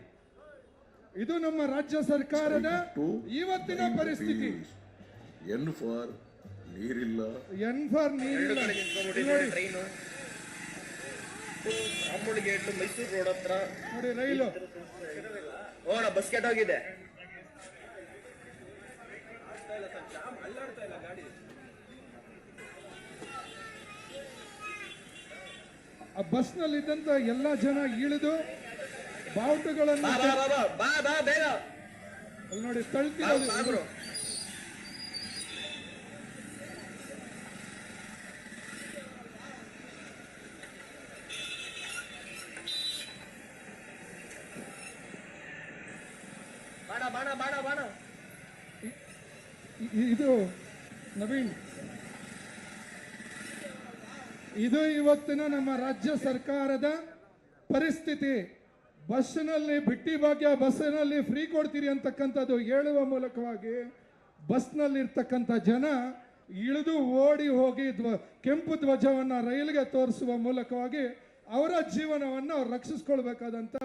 ಇದು ನಮ್ಮ ರಾಜ್ಯ ಸರ್ಕಾರದ ಇವತ್ತಿನ ಪರಿಸ್ಥಿತಿ. ಎನ್ ಫಾರ್ ನೀರಿಲ್ಲ, ಟ್ರೈನು ರಾಮೋಡಿ ಗೇಟ್ ಮೈಸೂರು ರೋಡ್ ಹತ್ರ ನೋಡಿ ರೈಲು. ಓಣ ಬಸ್ ಕೆಟ್ಟೋಗಿದೆ. ಆ ಬಸ್ನಲ್ಲಿದ್ದಂಥ ಎಲ್ಲ ಜನ ಇಳಿದು ಬಾವುಟಗಳನ್ನು ಬೇಗ ಅಲ್ಲಿ ನೋಡಿ ತಳ್ತಿರೋದು. ಬಾಣ ಇದು ನವೀನ್, ಇದು ಇವತ್ತಿನ ನಮ್ಮ ರಾಜ್ಯ ಸರ್ಕಾರದ ಪರಿಸ್ಥಿತಿ. ಬಸ್ಸಿನಲ್ಲಿ ಬಿಟ್ಟಿ ಭಾಗ್ಯ ಬಸ್ಸಿನಲ್ಲಿ ಫ್ರೀ ಕೊಡ್ತೀರಿ ಅಂತಕ್ಕಂಥದ್ದು ಹೇಳುವ ಮೂಲಕವಾಗಿ ಬಸ್ನಲ್ಲಿರ್ತಕ್ಕಂಥ ಜನ ಇಳಿದು ಓಡಿ ಹೋಗಿ ಕೆಂಪು ಧ್ವಜವನ್ನು ರೈಲಿಗೆ ತೋರಿಸುವ ಮೂಲಕವಾಗಿ ಅವರ ಜೀವನವನ್ನು ಅವ್ರು ರಕ್ಷಿಸ್ಕೊಳ್ಬೇಕಾದಂಥ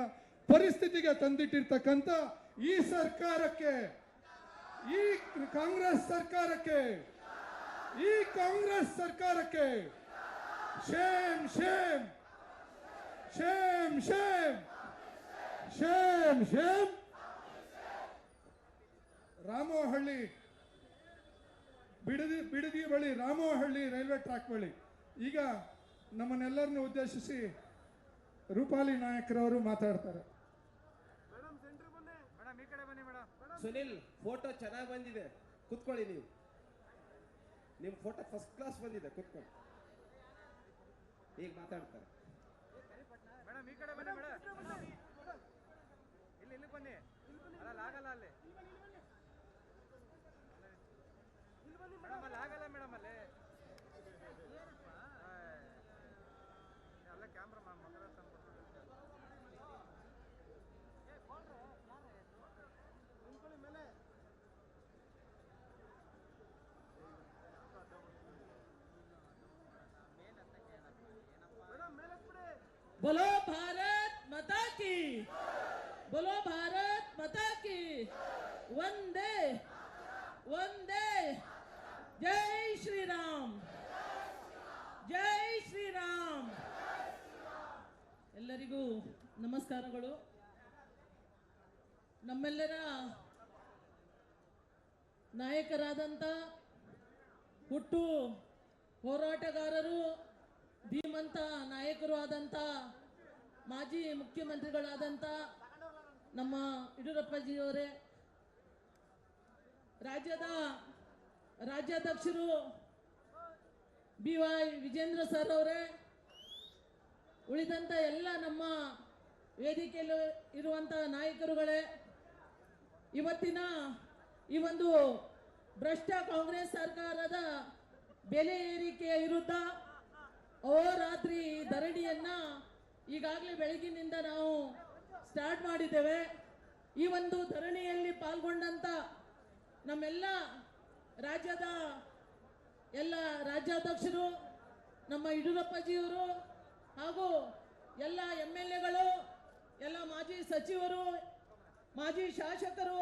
ಪರಿಸ್ಥಿತಿಗೆ ತಂದಿಟ್ಟಿರ್ತಕ್ಕಂಥ ಈ ಸರ್ಕಾರಕ್ಕೆ, ಈ ಕಾಂಗ್ರೆಸ್ ಸರ್ಕಾರಕ್ಕೆ shame shame shame shame shame shame. Ramohalli Bidadi ಬಳಿ ರಾಮೋಹಳ್ಳಿ ರೈಲ್ವೆ ಟ್ರ್ಯಾಕ್ ಬಳಿ ಈಗ ನಮ್ಮನ್ನೆಲ್ಲರನ್ನು ಉದ್ದೇಶಿಸಿ ರೂಪಾಲಿ ನಾಯಕರವರು ಮಾತಾಡ್ತಾರೆ. ಸುನಿಲ್, ಫೋಟೋ ಚೆನ್ನಾಗಿ ಬಂದಿದೆ, ಕುತ್ಕೊಳ್ಳಿ. ನಿಮ್ಮ ಫೋಟೋ ಫಸ್ಟ್ ಕ್ಲಾಸ್ ಬಂದಿದೆ, ಕುತ್ಕೊಳ್ಳಿ. ಈಗ ಮಾತಾಡ್ತಾರೆ. ಮೇಡಮ್ ಈ ಕಡೆ ಬನ್ನಿ ಮೇಡಮ್, ಇಲ್ಲಿ ಬನ್ನಿ. ಅಲ್ಲ ಆಗಲ್ಲ, ಅಲ್ಲಿ ಮೇಡಮ್ ಅಲ್ಲಿ ಆಗಲ್ಲ ಮೇಡಮ್, ಅಲ್ಲಿ ಅಲ್ಲ ಕ್ಯಾಮ್ರಾ ಮಗರ ಮೇಲೆ. बोलो भारत माता की, बोलो भारत माता की, वंदे वंदे, जय श्री राम, जय श्री राम. ಎಲ್ಲರಿಗೂ ನಮಸ್ಕಾರಗಳು. ನಮ್ಮೆಲ್ಲರ ನಾಯಕರಾದಂಥ ಹುಟ್ಟು ಹೋರಾಟಗಾರರು, ಧೀಮಂತ ನಾಯಕರು ಆದಂಥ ಮಾಜಿ ಮುಖ್ಯಮಂತ್ರಿಗಳಾದಂಥ ನಮ್ಮ ಯಡಿಯೂರಪ್ಪಜಿಯವರೇ, ರಾಜ್ಯದ ರಾಜ್ಯಾಧ್ಯಕ್ಷರು BY ವಿಜೇಂದ್ರ ಸರ್ ಅವರೇ, ಉಳಿದಂಥ ಎಲ್ಲ ನಮ್ಮ ವೇದಿಕೆಯಲ್ಲಿ ಇರುವಂಥ ನಾಯಕರುಗಳೇ, ಇವತ್ತಿನ ಈ ಒಂದು ಭ್ರಷ್ಟ ಕಾಂಗ್ರೆಸ್ ಸರ್ಕಾರದ ಬೆಲೆ ಏರಿಕೆಯ ವಿರುದ್ಧ ಅಹೋರಾತ್ರಿ ಧರಣಿಯನ್ನ ಈಗಾಗಲೇ ಬೆಳಗಿನಿಂದ ನಾವು ಸ್ಟಾರ್ಟ್ ಮಾಡಿದ್ದೇವೆ. ಈ ಒಂದು ಧರಣಿಯಲ್ಲಿ ಪಾಲ್ಗೊಂಡಂತ ನಮ್ಮೆಲ್ಲ ರಾಜ್ಯದ ಎಲ್ಲ ರಾಜ್ಯಾಧ್ಯಕ್ಷರು, ನಮ್ಮ ಯಡಿಯೂರಪ್ಪಜಿಯವರು ಹಾಗೂ ಎಲ್ಲ MLAಗಳು, ಎಲ್ಲ ಮಾಜಿ ಸಚಿವರು, ಮಾಜಿ ಶಾಸಕರು,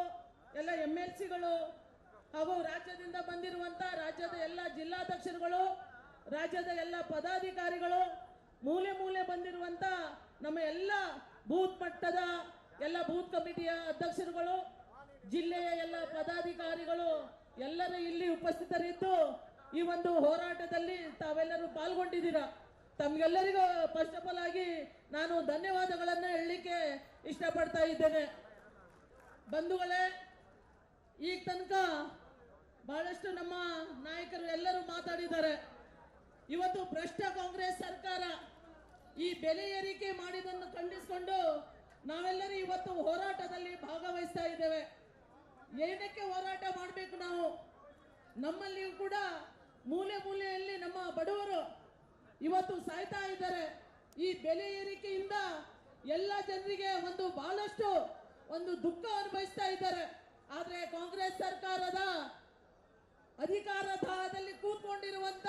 ಎಲ್ಲ MLCಗಳು ಹಾಗೂ ರಾಜ್ಯದಿಂದ ಬಂದಿರುವಂಥ ರಾಜ್ಯದ ಎಲ್ಲ ಜಿಲ್ಲಾಧ್ಯಕ್ಷರುಗಳು, ರಾಜ್ಯದ ಎಲ್ಲ ಪದಾಧಿಕಾರಿಗಳು, ಮೂಲೆ ಮೂಲೆ ಬಂದಿರುವಂಥ ನಮ್ಮ ಎಲ್ಲ ಬೂತ್ ಮಟ್ಟದ ಎಲ್ಲ ಬೂತ್ ಕಮಿಟಿಯ ಅಧ್ಯಕ್ಷರುಗಳು, ಜಿಲ್ಲೆಯ ಎಲ್ಲ ಪದಾಧಿಕಾರಿಗಳು ಎಲ್ಲರೂ ಇಲ್ಲಿ ಉಪಸ್ಥಿತರಿದ್ದು ಈ ಒಂದು ಹೋರಾಟದಲ್ಲಿ ತಾವೆಲ್ಲರೂ ಪಾಲ್ಗೊಂಡಿದ್ದೀರಾ. ತಮಗೆಲ್ಲರಿಗೂ ಫಸ್ಟ್ ಆಫ್ ಆಲ್ ಆಗಿ ನಾನು ಧನ್ಯವಾದಗಳನ್ನು ಹೇಳಲಿಕ್ಕೆ ಇಷ್ಟಪಡ್ತಾ ಇದ್ದೇನೆ. ಬಂಧುಗಳೇ, ಈಗ ತನಕ ಬಹಳಷ್ಟು ನಮ್ಮ ನಾಯಕರು ಎಲ್ಲರೂ ಮಾತಾಡಿದ್ದಾರೆ. ಇವತ್ತು ಭ್ರಷ್ಟ ಕಾಂಗ್ರೆಸ್ ಸರ್ಕಾರ ಈ ಬೆಲೆ ಏರಿಕೆ ಮಾಡಿದ್ದನ್ನು ಖಂಡಿಸಿಕೊಂಡು ನಾವೆಲ್ಲರೂ ಇವತ್ತು ಹೋರಾಟದಲ್ಲಿ ಭಾಗವಹಿಸ್ತಾ ಇದ್ದೇವೆ. ಏನಕ್ಕೆ ಹೋರಾಟ ಮಾಡಬೇಕು? ನಾವು ನಮ್ಮಲ್ಲಿಯೂ ಕೂಡ ಮೂಲೆ ಮೂಲೆಯಲ್ಲಿ ನಮ್ಮ ಬಡವರು ಇವತ್ತು ಸಾಯ್ತಾ ಇದ್ದಾರೆ. ಈ ಬೆಲೆ ಏರಿಕೆಯಿಂದ ಎಲ್ಲ ಜನರಿಗೆ ಬಹಳಷ್ಟು ದುಃಖ ಅನುಭವಿಸ್ತಾ ಇದ್ದಾರೆ. ಆದ್ರೆ ಕಾಂಗ್ರೆಸ್ ಸರ್ಕಾರದ ಅಧಿಕಾರದಲ್ಲಿ ಕೂತ್ಕೊಂಡಿರುವಂತ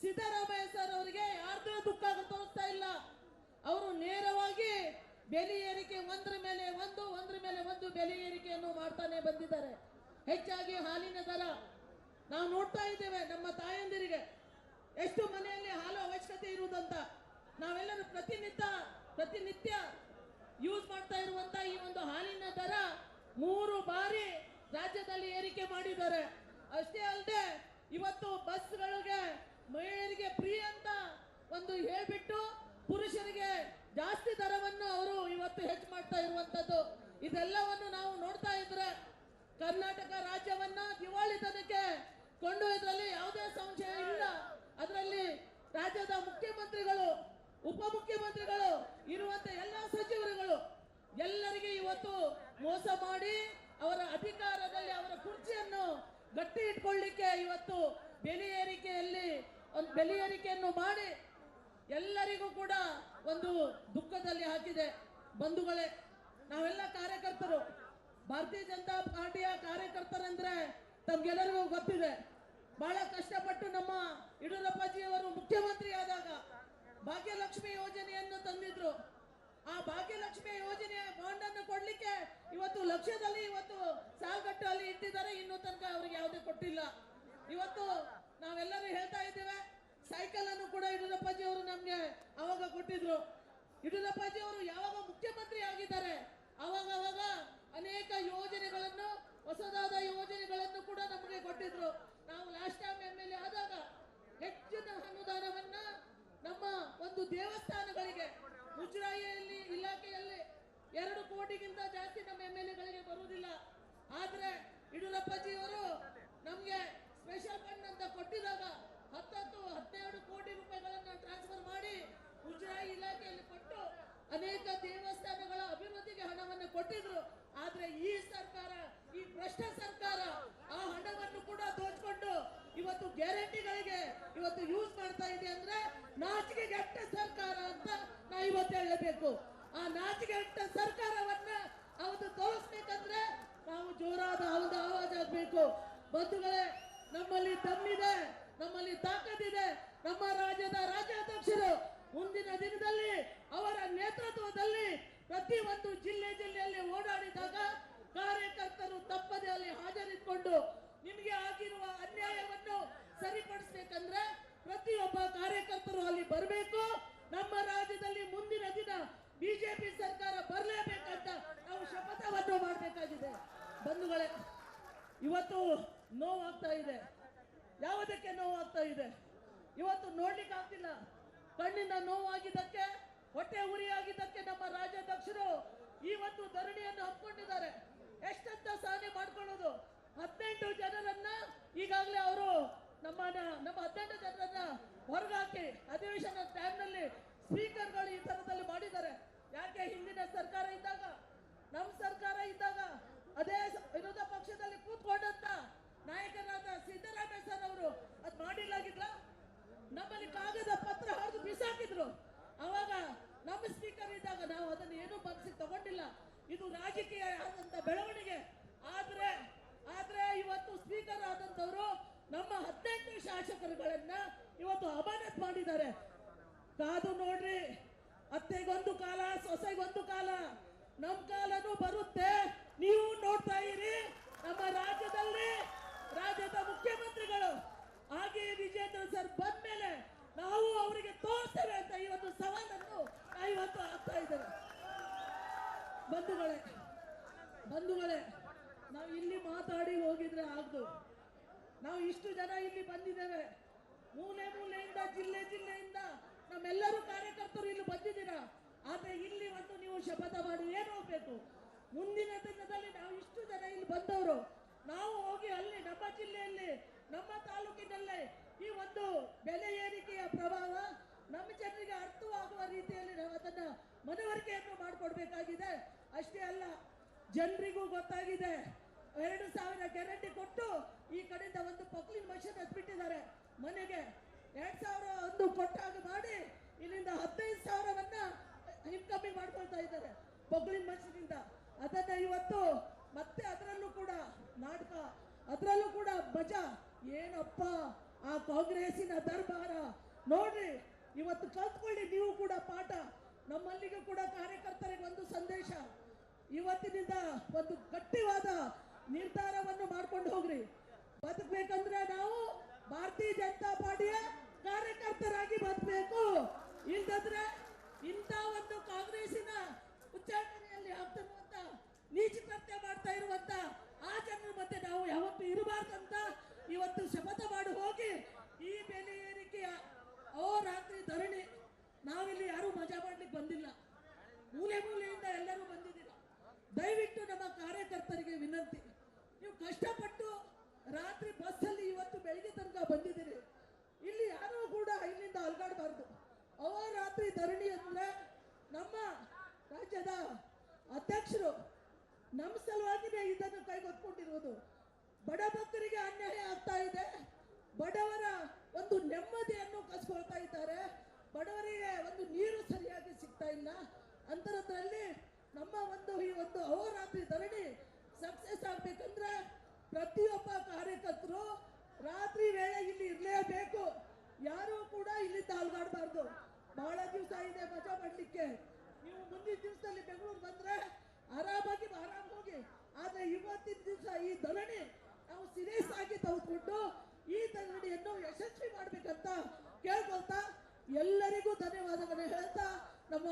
ಸಿದ್ದರಾಮಯ್ಯ ಸರ್ ಅವರಿಗೆ ಯಾರ್ದೂ ದುಃಖ ತೋರಿಸ್ತಾ ಇಲ್ಲ. ಅವರು ನೇರವಾಗಿ ಬೆಲೆ ಏರಿಕೆ ಒಂದ್ರ ಮೇಲೆ ಒಂದು ಬೆಲೆ ಏರಿಕೆಯನ್ನು ಮಾಡ್ತಾನೆ ಬಂದಿದ್ದಾರೆ. ಹೆಚ್ಚಾಗಿ ಹಾಲಿನ ದರ ನಾವು ನೋಡ್ತಾ ಇದ್ದೇವೆ. ನಮ್ಮ ತಾಯಂದಿರಿಗೆ ಎಷ್ಟು ಮನೆಯಲ್ಲಿ ಹಾಲು ಅವಶ್ಯಕತೆ ಇರುವುದಂತ ನಾವೆಲ್ಲರೂ ಪ್ರತಿನಿತ್ಯ ಯೂಸ್ ಮಾಡ್ತಾ ಇರುವಂತ ಈ ಒಂದು ಹಾಲಿನ ದರ 3 ಬಾರಿ ರಾಜ್ಯದಲ್ಲಿ ಏರಿಕೆ ಮಾಡಿದ್ದಾರೆ. ಅಷ್ಟೇ ಅಲ್ಲದೆ ಇವತ್ತು ಬಸ್ಗಳಿಗೆ ಮಹಿಳೆಯರಿಗೆ ಫ್ರೀ ಅಂತ ಹೇಳ್ಬಿಟ್ಟು ಪುರುಷರಿಗೆ ಜಾಸ್ತಿ ದರವನ್ನು ಅವರು ಇವತ್ತು ಹೆಚ್ಚು ಮಾಡ್ತಾ ಇರುವಂತದ್ದು. ಇದೆಲ್ಲವನ್ನು ನಾವು ನೋಡ್ತಾ ಇದ್ರೆ ಕರ್ನಾಟಕ ರಾಜ್ಯವನ್ನ ದಿವಾಳಿತನಕ್ಕೆ ಕೊಂಡೊಯ್ದ್ರಲ್ಲಿ ಯಾವುದೇ ಸಂಶಯ ಇಲ್ಲ. ಅದರಲ್ಲಿ ರಾಜ್ಯದ ಮುಖ್ಯಮಂತ್ರಿಗಳು, ಉಪಮುಖ್ಯಮಂತ್ರಿಗಳು, ಇರುವಂತ ಎಲ್ಲ ಸಚಿವರುಗಳು ಎಲ್ಲರಿಗೆ ಇವತ್ತು ಮೋಸ ಮಾಡಿ ಅವರ ಅಧಿಕಾರದಲ್ಲಿ ಅವರ ಕುರ್ಚಿಯನ್ನು ಗಟ್ಟಿ ಇಟ್ಕೊಳ್ಳಿಕ್ಕೆ ಇವತ್ತು ಬೆಲೆ ಏರಿಕೆಯನ್ನು ಮಾಡಿ ಎಲ್ಲರಿಗೂ ಕೂಡ ದುಃಖದಲ್ಲಿ ಹಾಕಿದೆ. ಬಂಧುಗಳೇ, ನಾವೆಲ್ಲ ಕಾರ್ಯಕರ್ತರು, ಭಾರತೀಯ ಜನತಾ ಪಾರ್ಟಿಯ ಕಾರ್ಯಕರ್ತರಂದ್ರೆ ತಮ್ಗೆಲ್ಲರಿಗೂ ಗೊತ್ತಿದೆ. ಬಹಳ ಕಷ್ಟಪಟ್ಟು ನಮ್ಮ ಯಡಿಯೂರಪ್ಪಜಿಯವರು ಮುಖ್ಯಮಂತ್ರಿ ಆದಾಗ ಭಾಗ್ಯಲಕ್ಷ್ಮಿ ಯೋಜನೆಯನ್ನು ತಂದಿದ್ರು. ಆ ಭಾಗ್ಯಲಕ್ಷ್ಮಿ ಯೋಜನೆಯ ಬಾಂಡ್ ಅನ್ನು ಕೊಡ್ಲಿಕ್ಕೆ ಇವತ್ತು ಲಕ್ಷದಲ್ಲಿ ಸಾಲುಗಟ್ಟು ಅಲ್ಲಿ ಇಟ್ಟಿದ್ದಾರೆ. ಇನ್ನೂ ತನಕ ಅವ್ರಿಗೆ ಯಾವುದೇ ಕೊಟ್ಟಿಲ್ಲ. ಇವತ್ತು ನಾವೆಲ್ಲರೂ ಹೇಳ್ತಾ ಇದ್ದೇವೆ, ಸೈಕಲ್ ಅನ್ನು ಕೂಡ ಯಡಿಯೂರಪ್ಪಜಿ ಅವರು ನಮ್ಗೆ ಅವಾಗ ಕೊಟ್ಟಿದ್ರು. ಯಡಿಯೂರಪ್ಪಜಿ ಅವರು ಯಾವಾಗ ಮುಖ್ಯಮಂತ್ರಿ ಆಗಿದ್ದಾರೆ ಅವಾಗ ಅನೇಕ ಯೋಜನೆಗಳನ್ನು, ಹೊಸದಾದ ಯೋಜನೆಗಳನ್ನು ಕೂಡ ನಮಗೆ ಕೊಟ್ಟಿದ್ರು. ನಾವು ಲಾಸ್ಟ್ ಟೈಮ್ MLA ಆದಾಗ ಹೆಚ್ಚಿನ ಅನುದಾನವನ್ನ ನಮ್ಮ ದೇವಸ್ಥಾನಗಳಿಗೆ ಮುಜರಾಯಿ ಇಲಾಖೆಯಲ್ಲಿ 2 ಕೋಟಿಗಿಂತ ಜಾಸ್ತಿ ನಮ್ಮ MLAಗಳಿಗೆ ಬರುವುದಿಲ್ಲ. ಆದ್ರೆ ಯಡಿಯೂರಪ್ಪಜಿ ಅವರು ನಮ್ಗೆ ಸ್ಪೆಷಲ್ ಫಂಡ್ ಅಂತ ಕೊಟ್ಟಿದಾಗ 12 ಕೋಟಿ ರೂಪಾಯಿಗಳನ್ನ ಟ್ರಾನ್ಸ್ಫರ್ ಮಾಡಿ ಮುಜರಾಯಿ ಇಲಾಖೆಯಲ್ಲಿ ಕೊಟ್ಟು ಅನೇಕ ದೇವಸ್ಥಾನಗಳ ಅಭಿವೃದ್ಧಿಗೆ ಹಣವನ್ನು ಕೊಟ್ಟಿದ್ರು. ಆದ್ರೆ ಈ ಸರ್ಕಾರ, ಈ ಭ್ರಷ್ಟ ಸರ್ಕಾರ ಆ ಹಣವನ್ನು ಕೂಡ ದೋಚ್ಕೊಂಡು ಇವತ್ತು ಗ್ಯಾರಂಟಿಗಳಿಗೆ ಯೂಸ್ ಮಾಡ್ತಾ ಇದೆ. ಅಂದ್ರೆ ನಾಚಿಕೆಗೆಟ್ಟ ಸರ್ಕಾರ ಅಂತ ನಾ ಇವತ್ತು ಹೇಳಬೇಕು. ಆ ನಾಚಿಕೆಗೆಟ್ಟ ಸರ್ಕಾರವನ್ನ ಅವತ್ತು ತೋರಿಸ್ಬೇಕಂದ್ರೆ ನಾವು ಜೋರಾದ ಆವಾಜ್ ಆಗ್ಬೇಕು. ಬಂಧುಗಳೇ, ನಮ್ಮಲ್ಲಿ ದಮ್ಮಿದೆ, ನಮ್ಮಲ್ಲಿ ತಾಕತ್ತಿದೆ. ನಮ್ಮ ರಾಜ್ಯದ ರಾಜ್ಯಾಧ್ಯಕ್ಷರು ಮುಂದಿನ ದಿನದಲ್ಲಿ ಅವರ ನೇತೃತ್ವದಲ್ಲಿ ಪ್ರತಿಯೊಂದು ಜಿಲ್ಲೆಯಲ್ಲಿ ಓಡಾಡಿದಾಗ ಕಾರ್ಯಕರ್ತರು ತಪ್ಪದೆ ಅಲ್ಲಿ ಹಾಜರಿದ್ಕೊಂಡು ನಿಮಗೆ ಆಗಿರುವ ಅನ್ಯಾಯವನ್ನು ಸರಿಪಡಿಸಬೇಕಂದ್ರೆ ಪ್ರತಿಯೊಬ್ಬ ಕಾರ್ಯಕರ್ತರು ಅಲ್ಲಿ ಬರಬೇಕು. ನಮ್ಮ ರಾಜ್ಯದಲ್ಲಿ ಮುಂದಿನ ದಿನ ಬಿಜೆಪಿ ಸರ್ಕಾರ ಬರಲೇಬೇಕಂತ ನಾವು ಶಪಥವನ್ನು ಮಾಡಬೇಕಾಗಿದೆ. ಬಂಧುಗಳೇ, ಇವತ್ತು ನೋವಾಗ್ತಾ ಇದೆ. ಯಾವುದಕ್ಕೆ ನೋವಾಗ್ತಾ ಇದೆ? ಇವತ್ತು ನೋಡ್ಲಿಕ್ಕೆ ಆಗ್ತಿಲ್ಲ. ಕಣ್ಣಿನ ನೋವಾಗಿದ್ದಕ್ಕೆ, ಹೊಟ್ಟೆ ಉರಿಯಾಗಿದ್ದಕ್ಕೆ ನಮ್ಮ ರಾಜ್ಯಾಧ್ಯಕ್ಷರು ಇವತ್ತು ಧರಣಿಯನ್ನು ಹಮ್ಮಿಕೊಂಡಿದ್ದಾರೆ. ಎಷ್ಟಂತ ಸಹನೆ ಮಾಡ್ಕೊಳ್ಳೋದು? 18 ಜನರನ್ನ ಈಗಾಗಲೇ ಅವರು ನಮ್ಮ 18 ಜನರನ್ನ ಹೊರಗಾಕಿ ಅಧಿವೇಶನ ಟೈಮ್ನಲ್ಲಿ ಸ್ಪೀಕರ್ಗಳು ಈ ತರದಲ್ಲಿ ಮಾಡಿದ್ದಾರೆ. ಯಾಕೆ? ಹಿಂದಿನ ಸರ್ಕಾರ ಇದ್ದಾಗ, ನಮ್ಮ ಸರ್ಕಾರ ಇದ್ದಾಗ ಅದೇ ವಿರೋಧ ಪಕ್ಷದಲ್ಲಿ ಕೂತ್ಕೊಂಡಂತ ನಾಯಕರಾದ ಸಿದ್ದರಾಮಯ್ಯ ಸರ್ ಅವರು ಅದ್ ಮಾಡಿಲ್ಲಾಗಿದ್ರ? ನಮ್ಮಲ್ಲಿ ಕಾಗದ ಪತ್ರ ಹರಿದು ಬಿಸಾಕಿದ್ರು. ಅವಾಗ ನಮ್ಮ ಮನಸ್ಸಿಗೆ ತಗೊಂಡಿಲ್ಲ. ಇದು ರಾಜಕೀಯ ಆದಂತ ಬೆಳವಣಿಗೆ. ಆದ್ರೆ ಇವತ್ತು ಸ್ಪೀಕರ್ ಆದಂತವರು ನಮ್ಮ 18 ಶಾಸಕರುಗಳನ್ನ ಇವತ್ತು ಅಮಾನತ್ ಮಾಡಿದ್ದಾರೆ. ಕಾದು ನೋಡ್ರಿ, ಅತ್ತೆಗೊಂದು ಕಾಲ, ಸೊಸೆಗೊಂದು ಕಾಲ, ನಮ್ ಕಾಲನೂ ಬರುತ್ತೆ. ನೀವು ನೋಡ್ತಾ ಇರಿ. ನಮ್ಮ ರಾಜ್ಯದ ಮುಖ್ಯಮಂತ್ರಿಗಳು ಹಾಗೆ ವಿಜೇಂದ್ರ ಸರ್ ಬಂದ್ಮೇಲೆ ನಾವು ಅವರಿಗೆ ತೋರಿಸ್ತೇವೆ ಅಂತ ಈ ಒಂದು ಸವಾಲನ್ನು ಇವತ್ತು ಆಗ್ತಾ ಇದ್ದೇವೆ. ಬಂಧುಗಳೇ, ನಾವು ಇಲ್ಲಿ ಮಾತಾಡಿ ಹೋಗಿದ್ರೆ ಆಗ್ದು. ನಾವು ಇಷ್ಟು ಜನ ಇಲ್ಲಿ ಬಂದಿದ್ದೇವೆ, ಮೂಲೆಯಿಂದ ಜಿಲ್ಲೆಯಿಂದ ನಮ್ಮೆಲ್ಲರೂ ಕಾರ್ಯಕರ್ತರು ಇಲ್ಲಿ ಬಂದಿದ್ದೀರಾ. ಆದ್ರೆ ಇಲ್ಲಿ ಒಂದು ನೀವು ಶಪಥ ಮಾಡಿ ಏನು ಹೋಗ್ಬೇಕು. ಮುಂದಿನ ದಿನದಲ್ಲಿ ನಾವು ಇಷ್ಟು ಜನ ಇಲ್ಲಿ ಬಂದವರು ನಾವು ಹೋಗಿ ಅಲ್ಲಿ ನಮ್ಮ ಜಿಲ್ಲೆಯಲ್ಲಿ ನಮ್ಮ ತಾಲೂಕಿನಲ್ಲೇ ಈ ಒಂದು ಬೆಲೆ ಏರಿಕೆಯ ಪ್ರಭಾವ ನಮ್ಮ ಜನರಿಗೆ ಅರ್ಥವಾಗುವ ರೀತಿಯಲ್ಲಿ ನಾವು ಅದನ್ನ ಮನವರಿಕೆಯನ್ನು ಮಾಡಿಕೊಡ್ಬೇಕಾಗಿದೆ. ಅಷ್ಟೇ ಅಲ್ಲ, ಜನರಿಗೂ ಗೊತ್ತಾಗಿದೆ 2000 ಗ್ಯಾರಂಟಿ ಕೊಟ್ಟು ಈ ಕಡೆಯಿಂದ ಒಂದು ಪಕ್ಲಿನ್ ಮಷೀನ್ ಎತ್ಬಿಟ್ಟಿದ್ದಾರೆ ಮನೆಗೆ. 2000 ಕೊಟ್ಟಾಗ ಮಾಡಿ ಇಲ್ಲಿಂದ 15,000ವನ್ನ ಇನ್ಕಮಿಂಗ್ ಮಾಡ್ಕೊಳ್ತಾ ಇದ್ದಾರೆ ಪಕ್ಲಿನ್ ಮಷೀನ್ ಇಂದ. ಅದನ್ನ ಇವತ್ತು ಮತ್ತೆ ಅದರಲ್ಲೂ ಕೂಡ ನಾಟಕ, ಅದರಲ್ಲೂ ಕೂಡ ಮಜಾ. ಏನಪ್ಪ ಆ ಕಾಂಗ್ರೆಸ್ಸಿನ ದರ್ಬಾರ ನೋಡ್ರಿ. ಇವತ್ತು ಕಲ್ತ್ಕೊಳ್ಳಿ ನೀವು ಕೂಡ ಪಾಠ. ನಮ್ಮಲ್ಲಿಗೂ ಕೂಡ ಕಾರ್ಯಕರ್ತರಿಗೆ ಒಂದು ಸಂದೇಶ, ಇವತ್ತಿನಿಂದ ಒಂದು ಗಟ್ಟಿವಾದ ನಿರ್ಧಾರವನ್ನು ಮಾಡ್ಕೊಂಡು ಹೋಗ್ರಿ. ಬದುಕಬೇಕಂದ್ರೆ ನಾವು ಭಾರತೀಯ ಜನತಾ ಪಾರ್ಟಿಯ ಕಾರ್ಯಕರ್ತರಾಗಿ ಬದುಕಬೇಕು. ಇಲ್ದಂದ್ರೆ ಇಂಥ ಒಂದು ಕಾಂಗ್ರೆಸ್ಸಿನ ಉಚ್ಚಾಟನೆಯಲ್ಲಿ ಆಗ್ತಿರುವಂತ ನೀಚ ಕೃತ್ಯ ಮಾಡ್ತಾ ಇರುವಂತ ಆ ಜನರ ಮತ್ತೆ ನಾವು ಯಾವತ್ತೂ ಇರಬಾರ್ದಂತ ಇವತ್ತು ಶಪಥ ಮಾಡಿ ಹೋಗಿ ಈ ಬೆಲೆ ಏರಿಕೆಯ ರಾತ್ರಿ ಧರಣಿ. ನಾವಿಲ್ಲಿ ಯಾರು ಮಜಾ ಮಾಡ್ಲಿಕ್ಕೆ ಬಂದಿಲ್ಲ, ಮೂಲೆಯಿಂದ ಎಲ್ಲರೂ ಬಂದಿದ್ದೀರಾ. ದಯವಿಟ್ಟು ನಮ್ಮ ಕಾರ್ಯಕರ್ತರಿಗೆ ವಿನಂತಿ, ನೀವು ಕಷ್ಟಪಟ್ಟು ರಾತ್ರಿ ಬಸ್ಸಲ್ಲಿ ಇವತ್ತು ಬೆಳಿಗ್ಗೆ ತನಕ ಬಂದಿದ್ದೀರಿ. ಇಲ್ಲಿ ಯಾರೂ ಕೂಡ ಇಲ್ಲಿಂದ ಅಲ್ಗಾಡಬಾರ್ದು. ರಾತ್ರಿ ಧರಣಿ ಅಂದ್ರೆ ನಮ್ಮ ರಾಜ್ಯದ ಅಧ್ಯಕ್ಷರು ನಮ್ಮ ಸಲುವಾಗಿನೇ ಇದನ್ನು ಕೈಗೊತ್ಕೊಂಡಿರುವುದು. ಬಡ ಭಕ್ತರಿಗೆ ಅನ್ಯಾಯ ಆಗ್ತಾ ಇದೆ, ಬಡವರ ಒಂದು ನೆಮ್ಮದಿಯನ್ನು ಕಸ್ಕೊಳ್ತಾ ಇದ್ದಾರೆ, ಬಡವರಿಗೆ ಒಂದು ನೀರು ಸರಿಯಾಗಿ ಸಿಗ್ತಾ ಇಲ್ಲ. ಅಂತರದಲ್ಲಿ ನಮ್ಮ ಈ ಒಂದು ಅಹೋರಾತ್ರಿ ಧರಣಿ ಸಕ್ಸಸ್ ಆಗ್ಬೇಕಂದ್ರೆ ಪ್ರತಿಯೊಬ್ಬ ಕಾರ್ಯಕರ್ತರು ರಾತ್ರಿ ವೇಳೆ ಇಲ್ಲಿ ಇರಲೇಬೇಕು. ಯಾರು ಕೂಡ ಇಲ್ಲಿಂದ ಅಲ್ಗಾಡಬಾರ್ದು. ಬಹಳ ದಿವಸ ಇದೆ ಮಜಾ ಮಾಡ್ಲಿಕ್ಕೆ. ನೀವು ಮುಂದಿನ ದಿವಸದಲ್ಲಿ ಬೆಂಗಳೂರು ಬಂದ್ರೆ ಆರಾಮಾಗಿ ಹೋಗಿ. ಆದ್ರೆ ಇವತ್ತಿನ ದಿವಸ ಈ ಧರಣಿ ನಾವು ಸೀರಿಯಸ್ ಆಗಿ ತೆಗೆದುಕೊಂಡು ಈ ಧರಣಿಯನ್ನು ಯಶಸ್ವಿ ಮಾಡ್ಬೇಕಂತ ಕೇಳ್ಕೊಳ್ತಾ ಎಲ್ಲರಿಗೂ ಧನ್ಯವಾದಗಳನ್ನು ಹೇಳ್ತಾ ನಮ್ಮ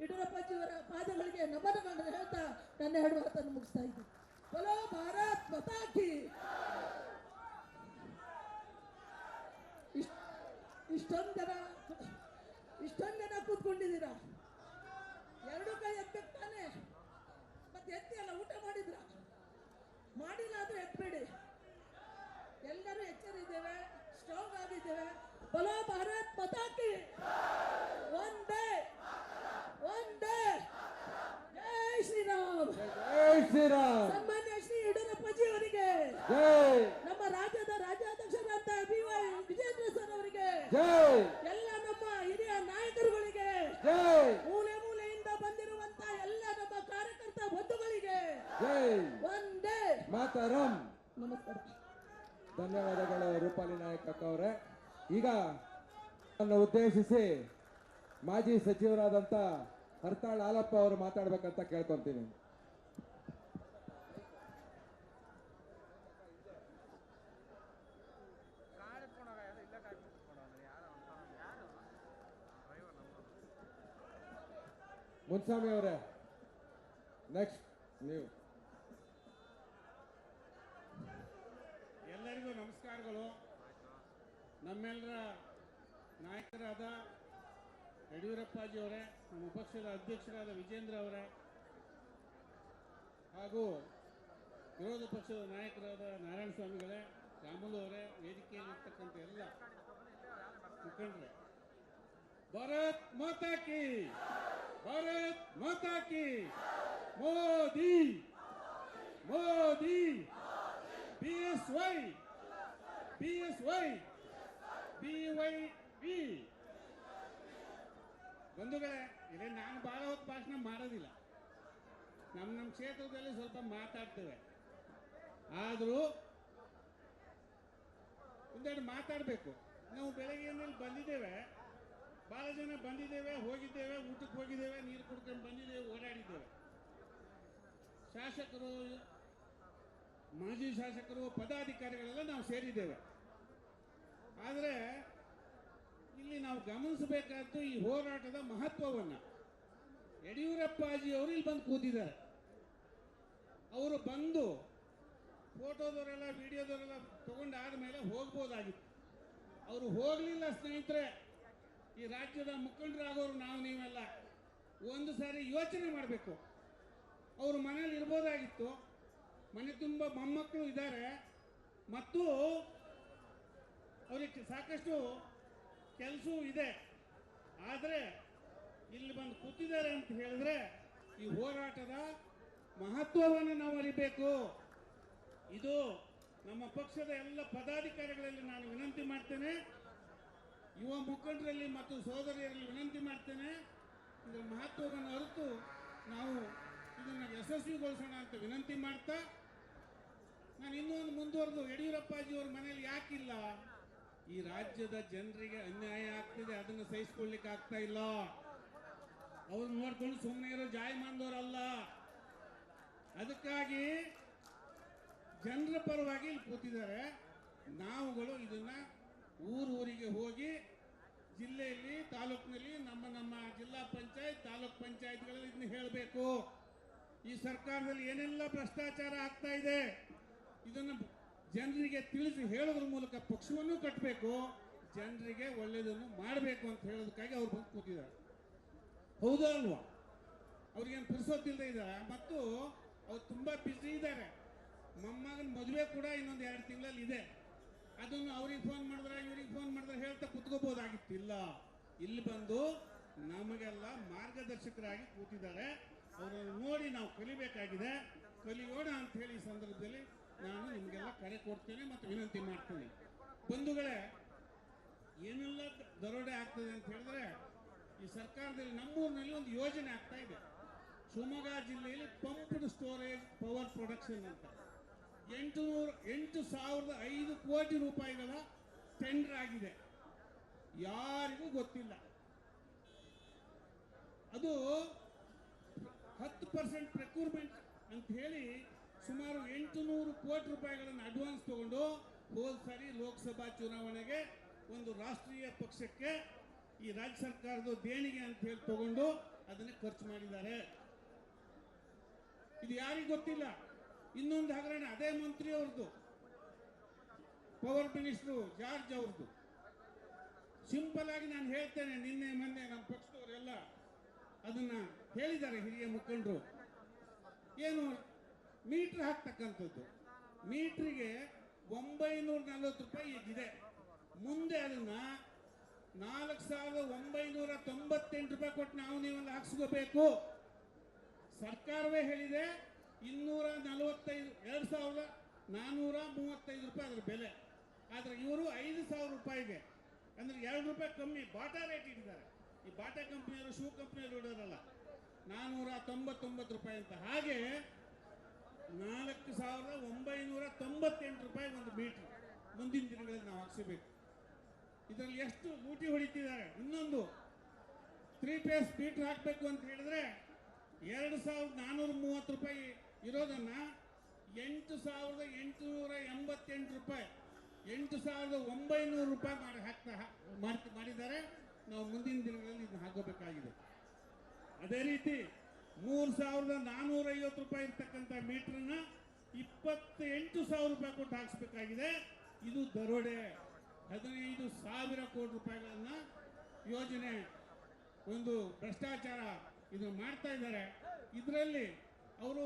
ಯಡಿಯೂರಪ್ಪಜಿಯವರ ಪಾದಗಳಿಗೆ ನಮನಗಳನ್ನು ಹೇಳ್ತಾ ನನ್ನ 2 ಮಾತನ್ನು ಮುಗಿಸ್ತಾ ಇದ್ದೀನಿ. ಬಲೋ ಭಾರತ್ ಮಾತಾ ಕಿ. ಇಷ್ಟೊಂದು ಜನ ಕೂತ್ಕೊಂಡಿದ್ದೀರಾ, 2 ಕೈ ಎತ್ತಬೇಕು ತಾನೆ. ಮತ್ತೆ ಎತ್ತಿ ಅಲ್ಲ, ಊಟ ಮಾಡಿಲ್ಲ ಆದ್ರೆ ಎತ್ಬೇಡಿ. ಎಲ್ಲರೂ ಎಚ್ಚರಿದ್ದೇವೆ, ಸ್ಟ್ರಾಂಗ್ ಆಗಿದ್ದೇವೆ. ಬಲೋ ಭಾರತ್ ಮಾತಾ ಕಿ. ಒಂದೇ ಜೈ ಶ್ರೀರಾಮ್. ಸನ್ಮಾನ್ಯ ಶ್ರೀ ಯಡಿಯೂರಪ್ಪಜಿ ಅವರಿಗೆ, ನಮ್ಮ ರಾಜ್ಯದ ರಾಜ್ಯಾಧ್ಯಕ್ಷರಾದ BY ವಿಜೇಂದ್ರ ಸರ್ ಅವರಿಗೆ, ಎಲ್ಲ ನಮ್ಮ ಹಿರಿಯ ನಾಯಕರುಗಳಿಗೆ, ಮೂಲೆಯಿಂದ ಬಂದಿರುವಂತ ಎಲ್ಲ ನಮ್ಮ ಕಾರ್ಯಕರ್ತ ಬಂಧುಗಳಿಗೆ ಒಂದೇ ಮಾತರಂ. ನಮಸ್ಕಾರ. ಧನ್ಯವಾದಗಳು ರೂಪಾಲಿ ನಾಯಕ್ ಅಕ್ಕ ಅವರೇ. ಈಗ ಉದ್ದೇಶಿಸಿ ಮಾಜಿ ಸಚಿವರಾದಂತ ಹರ್ತಾಳ್ ಹಾಲಪ್ಪ ಅವರು ಮಾತಾಡ್ಬೇಕಂತ ಕೇಳ್ಕೊಂತೀನಿ. ಮುನ್ಸ್ವಾಮಿ ಅವರೇ, ನೆಕ್ಸ್ಟ್ ನೀವು. ಎಲ್ಲರಿಗೂ ನಮಸ್ಕಾರಗಳು. ನಮ್ಮೆಲ್ಲರ ನಾಯಕರಾದ ಯಡಿಯೂರಪ್ಪಾಜಿ ಅವರೇ, ನಮ್ಮ ಪಕ್ಷದ ಅಧ್ಯಕ್ಷರಾದ ವಿಜೇಂದ್ರ ಅವರೇ, ಹಾಗೂ ವಿರೋಧ ಪಕ್ಷದ ನಾಯಕರಾದ ನಾರಾಯಣ ಸ್ವಾಮಿಗಳೇ, ರಾಮುಲು ಅವರೇ, ವೇದಿಕೆಯಲ್ಲಿರ್ತಕ್ಕಂಥ ಎಲ್ಲ ಮುಖಂಡರೇ, ಭಾರತ್ ಮಾತಾ ಕಿ, ಭಾರತ್ ಮಾತಾ ಕಿ. Modi BSY BYP. ಬಂಧುಗಳೇ, ಇದೇ ನಾನು ಬಹಳ ಹೊತ್ತು ಭಾಷಣ ಮಾಡೋದಿಲ್ಲ. ನಮ್ಮ ಕ್ಷೇತ್ರದಲ್ಲಿ ಸ್ವಲ್ಪ ಮಾತಾಡ್ತೇವೆ, ಆದರೂ ಒಂದೆರಡು ಮಾತಾಡಬೇಕು. ನಾವು ಬೆಳಗ್ಗೆಯಲ್ಲಿ ಬಂದಿದ್ದೇವೆ, ಭಾಳ ಜನ ಬಂದಿದ್ದೇವೆ, ಹೋಗಿದ್ದೇವೆ, ಊಟಕ್ಕೆ ಹೋಗಿದ್ದೇವೆ, ನೀರು ಕುಡ್ಕೊಂಡು ಬಂದಿದ್ದೇವೆ, ಓಡಾಡಿದ್ದೇವೆ. ಶಾಸಕರು, ಮಾಜಿ ಶಾಸಕರು, ಪದಾಧಿಕಾರಿಗಳೆಲ್ಲ ನಾವು ಸೇರಿದ್ದೇವೆ. ಆದರೆ ಇಲ್ಲಿ ನಾವು ಗಮನಿಸಬೇಕಾದ್ದು ಈ ಹೋರಾಟದ ಮಹತ್ವವನ್ನು. ಯಡಿಯೂರಪ್ಪಾಜಿಯವರು ಇಲ್ಲಿ ಬಂದು ಕೂತಿದ್ದಾರೆ. ಅವರು ಬಂದು ಫೋಟೋದವರೆಲ್ಲ, ವಿಡಿಯೋದವರೆಲ್ಲ ತಗೊಂಡಾದ ಮೇಲೆ ಹೋಗ್ಬೋದಾಗಿತ್ತು. ಅವರು ಹೋಗಲಿಲ್ಲ. ಸ್ನೇಹಿತರೆ, ಈ ರಾಜ್ಯದ ಮುಖಂಡರಾಗೋರು ನಾವು ನೀವೆಲ್ಲ ಒಂದು ಸಾರಿ ಯೋಚನೆ ಮಾಡಬೇಕು. ಅವರು ಮನೇಲಿ ಇರ್ಬೋದಾಗಿತ್ತು. ಮನೆ ತುಂಬ ಮೊಮ್ಮಕ್ಕಳು ಇದ್ದಾರೆ ಮತ್ತು ಅವರಿಗೆ ಸಾಕಷ್ಟು ಕೆಲಸವೂ ಇದೆ. ಆದರೆ ಇಲ್ಲಿ ಬಂದು ಕೂತಿದ್ದಾರೆ ಅಂತ ಹೇಳಿದ್ರೆ ಈ ಹೋರಾಟದ ಮಹತ್ವವನ್ನು ನಾವು ಅರಿಬೇಕು. ಇದು ನಮ್ಮ ಪಕ್ಷದ ಎಲ್ಲ ಪದಾಧಿಕಾರಿಗಳಲ್ಲಿ ನಾನು ವಿನಂತಿ ಮಾಡ್ತೇನೆ, ಯುವ ಮುಖಂಡರಲ್ಲಿ ಮತ್ತು ಸೋದರಿಯರಲ್ಲಿ ವಿನಂತಿ ಮಾಡ್ತೇನೆ, ಇದರ ಮಹತ್ವವನ್ನು ಅರಿತು ನಾವು ಇದನ್ನು ಯಶಸ್ವಿಗೊಳಿಸೋಣ ಅಂತ ವಿನಂತಿ ಮಾಡ್ತಾ, ನಾನು ಇನ್ನೊಂದು ಮುಂದುವರೆದು ಯಡಿಯೂರಪ್ಪಾಜಿಯವ್ರ ಮನೇಲಿ ಯಾಕಿಲ್ಲ? ಈ ರಾಜ್ಯದ ಜನರಿಗೆ ಅನ್ಯಾಯ ಆಗ್ತಿದೆ, ಅದನ್ನು ಸಹಿಸ್ಕೊಳ್ಳಿಕ್ಕೆ ಆಗ್ತಾ ಇಲ್ಲ. ಅವ್ರು ನೋಡ್ಕೊಂಡು ಸುಮ್ಮನೆ ಇರೋ ಜಾಯಮಾನದವರಲ್ಲ. ಅದಕ್ಕಾಗಿ ಜನರ ಪರವಾಗಿ ಇಲ್ಲಿ ಕೂತಿದ್ದಾರೆ. ನಾವುಗಳು ಇದನ್ನ ಊರಿಗೆ ಹೋಗಿ ಜಿಲ್ಲೆಯಲ್ಲಿ, ತಾಲೂಕಿನಲ್ಲಿ, ನಮ್ಮ ಜಿಲ್ಲಾ ಪಂಚಾಯತ್, ತಾಲೂಕ್ ಪಂಚಾಯತ್ಗಳಲ್ಲಿ ಇದನ್ನ ಹೇಳಬೇಕು. ಈ ಸರ್ಕಾರದಲ್ಲಿ ಏನೆಲ್ಲ ಭ್ರಷ್ಟಾಚಾರ ಆಗ್ತಾ ಇದೆ ಇದನ್ನು ಜನರಿಗೆ ತಿಳಿಸಿ ಹೇಳೋದ್ರ ಮೂಲಕ ಪಕ್ಷವನ್ನು ಕಟ್ಟಬೇಕು, ಜನರಿಗೆ ಒಳ್ಳೆಯದನ್ನು ಮಾಡಬೇಕು ಅಂತ ಹೇಳೋದಕ್ಕಾಗಿ ಅವ್ರು ಬಂದು ಕೂತಿದ್ದಾರೆ. ಹೌದಾ ಅಲ್ವಾ? ಅವ್ರಿಗೇನು ಪುರ್ಸೊತ್ತಿಲ್ಲದೆ ಇದ್ದಾರೆ ಮತ್ತು ಅವ್ರು ತುಂಬ ಬ್ಯುಸಿ ಇದ್ದಾರೆ. ಮೊಮ್ಮಗನ ಮದುವೆ ಕೂಡ ಇನ್ನೊಂದು 2 ತಿಂಗಳಲ್ಲಿ ಇದೆ. ಅದನ್ನು ಅವ್ರಿಗೆ ಫೋನ್ ಮಾಡಿದ್ರೆ, ಇವ್ರಿಗೆ ಫೋನ್ ಮಾಡಿದ್ರೆ ಹೇಳ್ತಾ ಕುತ್ಕೋಬೋದಾಗಿತ್ತಿಲ್ಲ. ಇಲ್ಲಿ ಬಂದು ನಮಗೆಲ್ಲ ಮಾರ್ಗದರ್ಶಕರಾಗಿ ಕೂತಿದ್ದಾರೆ. ಅವರನ್ನು ನೋಡಿ ನಾವು ಕಲಿಬೇಕಾಗಿದೆ. ಕಲಿಯೋಣ ಅಂತ ಹೇಳಿ ಈ ಸಂದರ್ಭದಲ್ಲಿ ನಾನು ನಿಮಗೆಲ್ಲ ಕರೆ ಕೊಡ್ತೇನೆ ಮತ್ತು ವಿನಂತಿ ಮಾಡ್ತೇನೆ. ಬಂಧುಗಳೇ, ಏನೆಲ್ಲ ದರೋಡೆ ಆಗ್ತದೆ ಅಂತ ಹೇಳಿದ್ರೆ, ಈ ಸರ್ಕಾರದಲ್ಲಿ ನಮ್ಮೂರಿನಲ್ಲಿ ಒಂದು ಯೋಜನೆ ಆಗ್ತಾ ಇದೆ. ಶಿವಮೊಗ್ಗ ಜಿಲ್ಲೆಯಲ್ಲಿ ಪಂಪ್ಡ್ ಸ್ಟೋರೇಜ್ ಪವರ್ ಪ್ರೊಡಕ್ಷನ್ ಅಂತ 8,005 ಕೋಟಿ ರೂಪಾಯಿಗಳ ಟೆಂಡರ್ ಆಗಿದೆ. ಯಾರಿಗೂ ಗೊತ್ತಿಲ್ಲ. ಅದು 10% ಪ್ರಕ್ಯೂರ್ಮೆಂಟ್ ಅಂತ ಹೇಳಿ ಸುಮಾರು 800 ಕೋಟಿ ರೂಪಾಯಿಗಳನ್ನು ಅಡ್ವಾನ್ಸ್ ತಗೊಂಡು ಹೋದ ಸಾರಿ ಲೋಕಸಭಾ ಚುನಾವಣೆಗೆ ಒಂದು ರಾಷ್ಟ್ರೀಯ ಪಕ್ಷಕ್ಕೆ ಈ ರಾಜ್ಯ ಸರ್ಕಾರದ ದೇಣಿಗೆ ಅಂತ ಹೇಳಿ ತಗೊಂಡು ಅದನ್ನು ಖರ್ಚು ಮಾಡಿದ್ದಾರೆ. ಇದು ಯಾರಿಗೂ ಗೊತ್ತಿಲ್ಲ. ಇನ್ನೊಂದು ಹಗರಣ ಅದೇ ಮಂತ್ರಿ ಅವ್ರದ್ದು, ಪವರ್ ಮಿನಿಸ್ಟ್ರು ಜಾರ್ಜ್ ಅವ್ರದ್ದು. ಸಿಂಪಲ್ ಆಗಿ ನಾನು ಹೇಳ್ತೇನೆ, ನಿನ್ನೆ ಮೊನ್ನೆ ನಮ್ಮ ಪಕ್ಷದವರೆಲ್ಲ ಅದನ್ನ ಹೇಳಿದ್ದಾರೆ ಹಿರಿಯ ಮುಖಂಡರು. ಏನು ಮೀಟರ್ ಹಾಕ್ತಕ್ಕಂಥದ್ದು, ಮೀಟ್ರಿಗೆ 940 ರೂಪಾಯಿ ಇದೆ. ಮುಂದೆ ಅದನ್ನ 4,998 ರೂಪಾಯಿ ಕೊಟ್ಟು ನಾವು ನೀವೆಲ್ಲ ಹಾಕ್ಸ್ಕೋಬೇಕು. ಸರ್ಕಾರವೇ ಹೇಳಿದೆ 2,435 ರೂಪಾಯಿ ಅದರ ಬೆಲೆ. ಆದರೆ ಇವರು 5,000 ರೂಪಾಯಿಗೆ, ಅಂದ್ರೆ 2 ರೂಪಾಯಿ ಕಮ್ಮಿ ಬಾಟಾ ರೇಟ್ ಇಟ್ಟಿದ್ದಾರೆ. ಈ ಬಾಟಾ ಕಂಪ್ನಿಯವರು, ಶೂ ಕಂಪ್ನಿಯವರು ಇಡೋರಲ್ಲ, 499 ರೂಪಾಯಿ ಅಂತ. ಹಾಗೆ 4,998 ರೂಪಾಯಿ ಒಂದು ಮೀಟರ್ ಮುಂದಿನ ದಿನಗಳಲ್ಲಿ ನಾವು ಹಾಕ್ಸಬೇಕು. ಇದರಲ್ಲಿ ಎಷ್ಟು ಲೂಟಿ ಹೊಡಿತಿದ್ದಾರೆ. ಇನ್ನೊಂದು 3 ಫೇಸ್ ಮೀಟರ್ ಹಾಕಬೇಕು ಅಂತ ಹೇಳಿದ್ರೆ 2,430 ರೂಪಾಯಿ ಇರೋದನ್ನ 8,888 ರೂಪಾಯಿ, 8,900 ರೂಪಾಯಿ ಮಾಡಿದ್ದಾರೆ. ನಾವು ಮುಂದಿನ ದಿನಗಳಲ್ಲಿ ಇದನ್ನು ಹಾಕಬೇಕಾಗಿದೆ. ಅದೇ ರೀತಿ 3,450 ರೂಪಾಯಿ ಇರ್ತಕ್ಕಂಥ ಮೀಟರ್ನ 28,000 ರೂಪಾಯಿ ಕೊಟ್ಟು ಹಾಕಿಸ್ಬೇಕಾಗಿದೆ. ಇದು ದರೋಡೆ. 15,000 ಕೋಟಿ ರೂಪಾಯಿಗಳನ್ನ ಯೋಜನೆ, ಒಂದು ಭ್ರಷ್ಟಾಚಾರ ಇದನ್ನು ಮಾಡ್ತಾ ಇದ್ದಾರೆ. ಇದರಲ್ಲಿ ಅವರು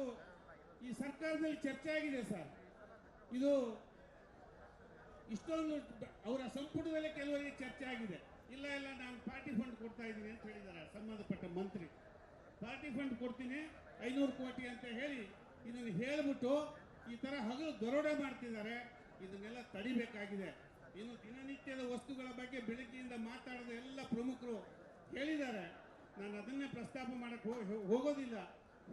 ಈ ಸರ್ಕಾರದಲ್ಲಿ ಚರ್ಚೆ ಆಗಿದೆ ಸರ್. ಇದು ಇಷ್ಟೊಂದು ಅವರ ಸಂಪುಟದಲ್ಲಿ ಕೆಲವರಿಗೆ ಚರ್ಚೆ ಆಗಿದೆ. ಇಲ್ಲ ನಾನು ಪಾರ್ಟಿ ಫಂಡ್ ಕೊಡ್ತಾ ಇದ್ದೀನಿ ಅಂತ ಹೇಳಿದ್ದಾರೆ ಸಂಬಂಧಪಟ್ಟ ಮಂತ್ರಿ. ಪಾರ್ಟಿ ಫಂಡ್ ಕೊಡ್ತೀನಿ 500 ಕೋಟಿ ಅಂತ ಹೇಳಿ ಇದನ್ನು ಹೇಳಿಬಿಟ್ಟು ಈ ಥರ ಹಗಲು ದರೋಡೆ ಮಾಡ್ತಿದ್ದಾರೆ. ಇದನ್ನೆಲ್ಲ ತಡಿಬೇಕಾಗಿದೆ. ಇನ್ನು ದಿನನಿತ್ಯದ ವಸ್ತುಗಳ ಬಗ್ಗೆ ಬೆಳಗ್ಗೆಯಿಂದ ಮಾತಾಡದ ಎಲ್ಲ ಪ್ರಮುಖರು ಹೇಳಿದ್ದಾರೆ. ನಾನು ಅದನ್ನೇ ಪ್ರಸ್ತಾಪ ಮಾಡಕ್ಕೆ ಹೋಗೋದಿಲ್ಲ.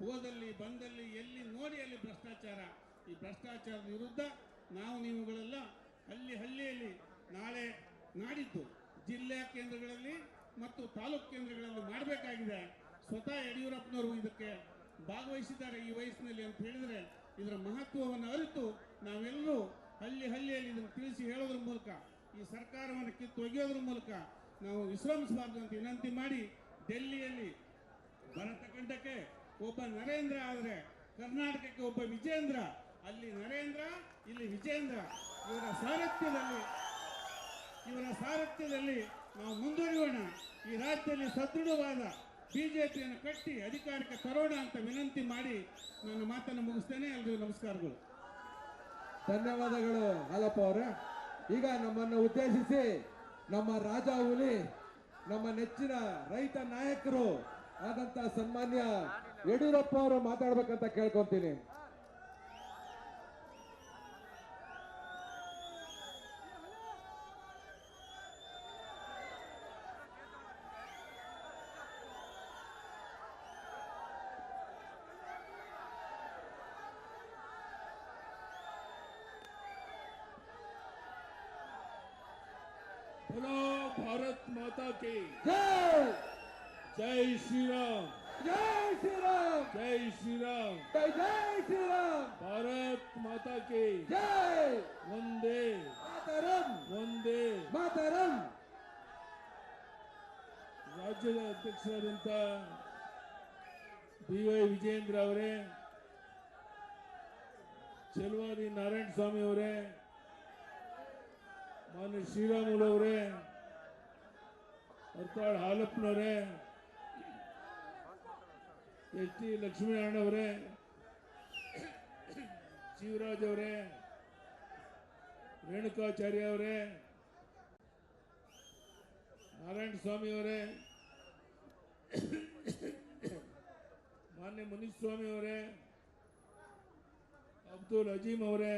ಹೋದಲ್ಲಿ ಬಂದಲ್ಲಿ ಎಲ್ಲಿ ನೋಡಿ ಅಲ್ಲಿ ಭ್ರಷ್ಟಾಚಾರ. ಈ ಭ್ರಷ್ಟಾಚಾರದ ವಿರುದ್ಧ ನಾವು ನೀವುಗಳೆಲ್ಲ ಹಳ್ಳಿಯಲ್ಲಿ ನಾಳೆ ನಾಡಿದ್ದು ಜಿಲ್ಲಾ ಕೇಂದ್ರಗಳಲ್ಲಿ ಮತ್ತು ತಾಲೂಕು ಕೇಂದ್ರಗಳಲ್ಲಿ ಮಾಡಬೇಕಾಗಿದೆ. ಸ್ವತಃ ಯಡಿಯೂರಪ್ಪನವರು ಇದಕ್ಕೆ ಭಾಗವಹಿಸಿದ್ದಾರೆ ಈ ವಯಸ್ಸಿನಲ್ಲಿ ಅಂತ ಹೇಳಿದರೆ ಇದರ ಮಹತ್ವವನ್ನು ಅರಿತು ನಾವೆಲ್ಲರೂ ಹಳ್ಳಿಯಲ್ಲಿ ಇದನ್ನು ತಿಳಿಸಿ ಹೇಳೋದ್ರ ಮೂಲಕ ಈ ಸರ್ಕಾರವನ್ನು ಕಿತ್ತು ಒಗೆಯೋದ್ರ ಮೂಲಕ ನಾವು ವಿಶ್ರಮಿಸಬಾರ್ದು ಅಂತ ವಿನಂತಿ ಮಾಡಿ, ಡೆಲ್ಲಿಯಲ್ಲಿ ಭರತಖಂಡಕ್ಕೆ ಒಬ್ಬ ನರೇಂದ್ರ ಆದರೆ ಕರ್ನಾಟಕಕ್ಕೆ ಒಬ್ಬ ವಿಜೇಂದ್ರ, ಅಲ್ಲಿ ನರೇಂದ್ರ ಇಲ್ಲಿ ವಿಜೇಂದ್ರ, ಇವರ ಸಾರಥ್ಯದಲ್ಲಿ ನಾವು ಮುಂದುವರಿಯೋಣ. ಈ ರಾಜ್ಯದಲ್ಲಿ ಸದೃಢವಾದ ಬಿಜೆಪಿಯನ್ನು ಕಟ್ಟಿ ಅಧಿಕಾರಕ್ಕೆ ತರೋಣ ಅಂತ ವಿನಂತಿ ಮಾಡಿ ನನ್ನ ಮಾತನ್ನು ಮುಗಿಸ್ತೇನೆ. ಎಲ್ರಿಗೂ ನಮಸ್ಕಾರಗಳು. ಧನ್ಯವಾದಗಳು ಹಾಲಪ್ಪ ಅವರೇ. ಈಗ ನಮ್ಮನ್ನು ಉದ್ದೇಶಿಸಿ ನಮ್ಮ ರಾಜ ಹುಲಿ, ನಮ್ಮ ನೆಚ್ಚಿನ ರೈತ ನಾಯಕರು ಆದಂತ ಸನ್ಮಾನ್ಯ ಯಡಿಯೂರಪ್ಪ ಅವರು ಮಾತಾಡ್ಬೇಕಂತ ಕೇಳ್ಕೊಂತೀನಿ. बोलो भारत माता की जय जय श्री राम, जय श्री राम, जय श्री राम, जय जय श्री राम, भारत माता की जय वंदे मातरम, वंदे मातरम. ರಾಜ್ಯದ ಅಧ್ಯಕ್ಷರಾದಂಥ BY ವಿಜೇಂದ್ರ ಅವರೇ, ಚೆಲುವಾದಿ ನಾರಾಯಣ ಸ್ವಾಮಿ ಅವರೇ, ಮಾನ್ಯ ಶ್ರೀರಾಮುಲು ಅವರೇ, ಅರ್ತಾಳ್ ಹಾಲಪ್ಪನವರೇ, ST ಲಕ್ಷ್ಮೀನಾರಾಯಣ ಅವರೇ, ಶಿವರಾಜ್ ಅವರೇ, ರೇಣುಕಾಚಾರ್ಯ ಅವರೇ, ನಾರಾಯಣ ಸ್ವಾಮಿ ಅವರೇ, ಮಾನ್ಯ ಮುನೀಶ್ ಸ್ವಾಮಿ ಅವರೇ, ಅಬ್ದುಲ್ ಅಜೀಮ್ ಅವರೇ,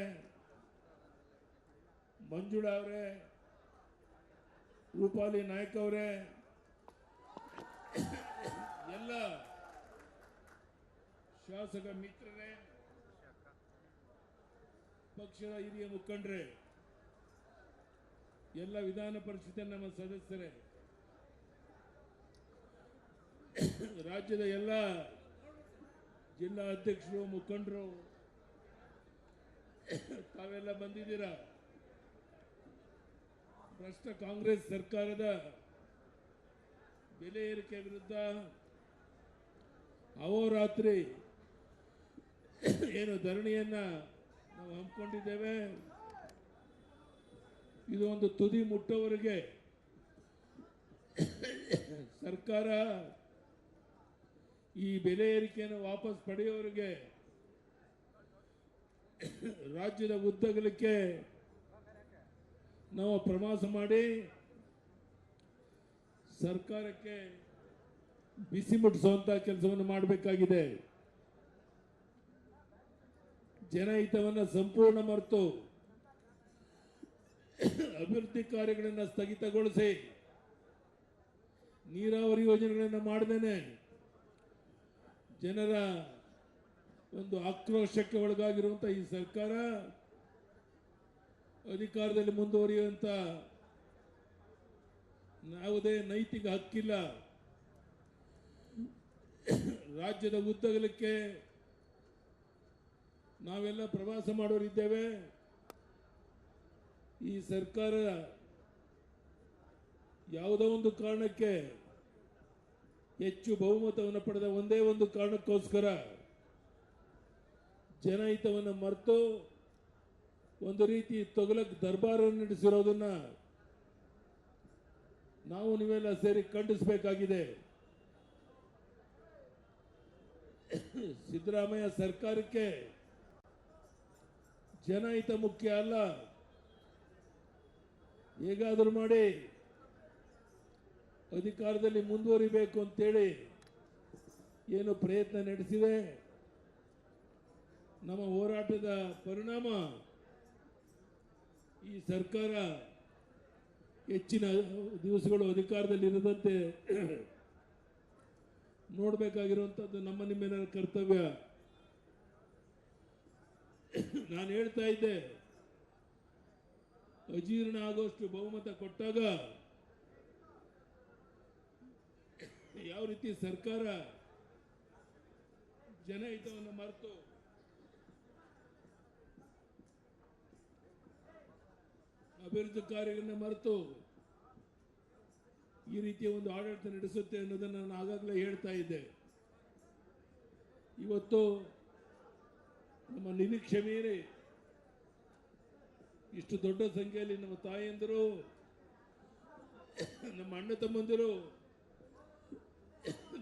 ಮಂಜುಳಾ ಅವರೇ, ರೂಪಾಲಿ ನಾಯಕ್ ಅವರೇ, ಎಲ್ಲ ಶಾಸಕ ಮಿತ್ರರೇ, ಪಕ್ಷದ ಹಿರಿಯ ಮುಖಂಡರೇ, ಎಲ್ಲ ವಿಧಾನ ಪರಿಷತ್ತಿನ ನಮ್ಮ ಸದಸ್ಯರೇ, ರಾಜ್ಯದ ಎಲ್ಲ ಜಿಲ್ಲಾ ಅಧ್ಯಕ್ಷರು, ಮುಖಂಡರು ತಾವೆಲ್ಲ ಬಂದಿದ್ದೀರಾ. ಭ್ರಷ್ಟ ಕಾಂಗ್ರೆಸ್ ಸರ್ಕಾರದ ಬೆಲೆ ಏರಿಕೆ ವಿರುದ್ಧ ಅಹೋರಾತ್ರಿ ಏನು ಧರಣಿಯನ್ನ ನಾವು ಹಮ್ಮಿಕೊಂಡಿದ್ದೇವೆ, ಇದು ಒಂದು ತುದಿ ಮುಟ್ಟೋವರೆಗೆ ಸರ್ಕಾರ ಈ ಬೆಲೆ ಏರಿಕೆಯನ್ನು ವಾಪಸ್ ಪಡೆಯುವವರೆಗೆ ರಾಜ್ಯದ ಉದ್ದಗಲಕ್ಕೆ ನಾವು ಪ್ರವಾಸ ಮಾಡಿ ಸರ್ಕಾರಕ್ಕೆ ಬಿಸಿ ಮುಟ್ಟಿಸುವಂತ ಕೆಲಸವನ್ನು ಮಾಡಬೇಕಾಗಿದೆ. ಜನಹಿತವನ್ನು ಸಂಪೂರ್ಣ ಮರೆತು ಅಭಿವೃದ್ಧಿ ಕಾರ್ಯಗಳನ್ನು ಸ್ಥಗಿತಗೊಳಿಸಿ ನೀರಾವರಿ ಯೋಜನೆಗಳನ್ನು ಮಾಡದೇನೆ ಜನರ ಒಂದು ಆಕ್ರೋಶಕ್ಕೆ ಒಳಗಾಗಿರುವಂಥ ಈ ಸರ್ಕಾರ ಅಧಿಕಾರದಲ್ಲಿ ಮುಂದುವರಿಯುವಂಥ ಯಾವುದೇ ನೈತಿಕ ಹಕ್ಕಿಲ್ಲ. ರಾಜ್ಯದ ಉದ್ದಗಲಕ್ಕೆ ನಾವೆಲ್ಲ ಪ್ರವಾಸ ಮಾಡೋರಿದ್ದೇವೆ. ಈ ಸರ್ಕಾರ ಯಾವುದೋ ಒಂದು ಕಾರಣಕ್ಕೆ ಹೆಚ್ಚು ಬಹುಮತವನ್ನು ಪಡೆದ ಒಂದೇ ಒಂದು ಕಾರಣಕ್ಕೋಸ್ಕರ ಜನಹಿತವನ್ನು ಮರೆತು ಒಂದು ರೀತಿ ತೊಗಲಕ್ ದರ್ಬಾರನ್ನು ನಡೆಸಿರೋದನ್ನ ನಾವು ನೀವೆಲ್ಲ ಸೇರಿ ಖಂಡಿಸಬೇಕಾಗಿದೆ. ಸಿದ್ದರಾಮಯ್ಯ ಸರ್ಕಾರಕ್ಕೆ ಜನಹಿತ ಮುಖ್ಯ ಅಲ್ಲ. ಹೇಗಾದರೂ ಮಾಡಿ ಅಧಿಕಾರದಲ್ಲಿ ಮುಂದುವರಿಬೇಕು ಅಂತೇಳಿ ಏನು ಪ್ರಯತ್ನ ನಡೆಸಿದೆ. ನಮ್ಮ ಹೋರಾಟದ ಪರಿಣಾಮ ಈ ಸರ್ಕಾರ ಹೆಚ್ಚಿನ ದಿವಸಗಳು ಅಧಿಕಾರದಲ್ಲಿ ಇರದಂತೆ ನೋಡಬೇಕಾಗಿರುವಂಥದ್ದು ನಮ್ಮ ನಿಮ್ಮೆಲ್ಲರ ಕರ್ತವ್ಯ. ನಾನು ಹೇಳ್ತಾ ಇದ್ದೆ, ಅಜೀರ್ಣ ಆಗೋಷ್ಟು ಬಹುಮತ ಕೊಟ್ಟಾಗ ಯಾವ ರೀತಿ ಸರ್ಕಾರ ಜನಹಿತವನ್ನು ಮರೆತು ಅಭಿವೃದ್ಧಿ ಕಾರ್ಯಗಳನ್ನು ಮರೆತು ಈ ರೀತಿಯ ಒಂದು ಆಡಳಿತ ನಡೆಸುತ್ತೆ ಅನ್ನೋದನ್ನು ನಾನು ಆಗಾಗಲೇ ಹೇಳ್ತಾ ಇದ್ದೆ. ಇವತ್ತು ನಮ್ಮ ನಿರೀಕ್ಷೆ ಮೀರಿ ಇಷ್ಟು ದೊಡ್ಡ ಸಂಖ್ಯೆಯಲ್ಲಿ ನಮ್ಮ ತಾಯಂದಿರು, ನಮ್ಮ ಅಣ್ಣ ತಮ್ಮಂದಿರು,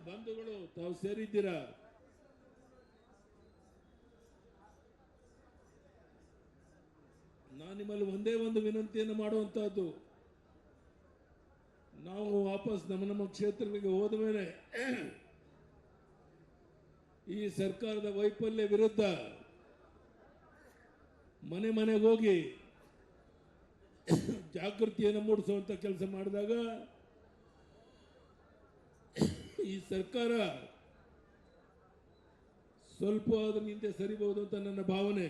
ಬಂಧುಗಳು ತಾವು ಸೇರಿದ್ದೀರಾ. ನಾನು ನಿಮ್ಮಲ್ಲಿ ಒಂದೇ ಒಂದು ವಿನಂತಿಯನ್ನು ಮಾಡುವಂತಹದ್ದು, ನಾವು ವಾಪಸ್ ನಮ್ಮ ಕ್ಷೇತ್ರಗಳಿಗೆ ಹೋದ ಮೇಲೆ ಈ ಸರ್ಕಾರದ ವೈಫಲ್ಯ ವಿರುದ್ಧ ಮನೆ ಮನೆಗೆ ಹೋಗಿ ಜಾಗೃತಿಯನ್ನು ಮೂಡಿಸುವಂತ ಕೆಲಸ ಮಾಡಿದಾಗ ಈ ಸರ್ಕಾರ ಸ್ವಲ್ಪ ಅದರ ಹಿಂದೆ ಸರಿಬಹುದು ಅಂತ ನನ್ನ ಭಾವನೆ.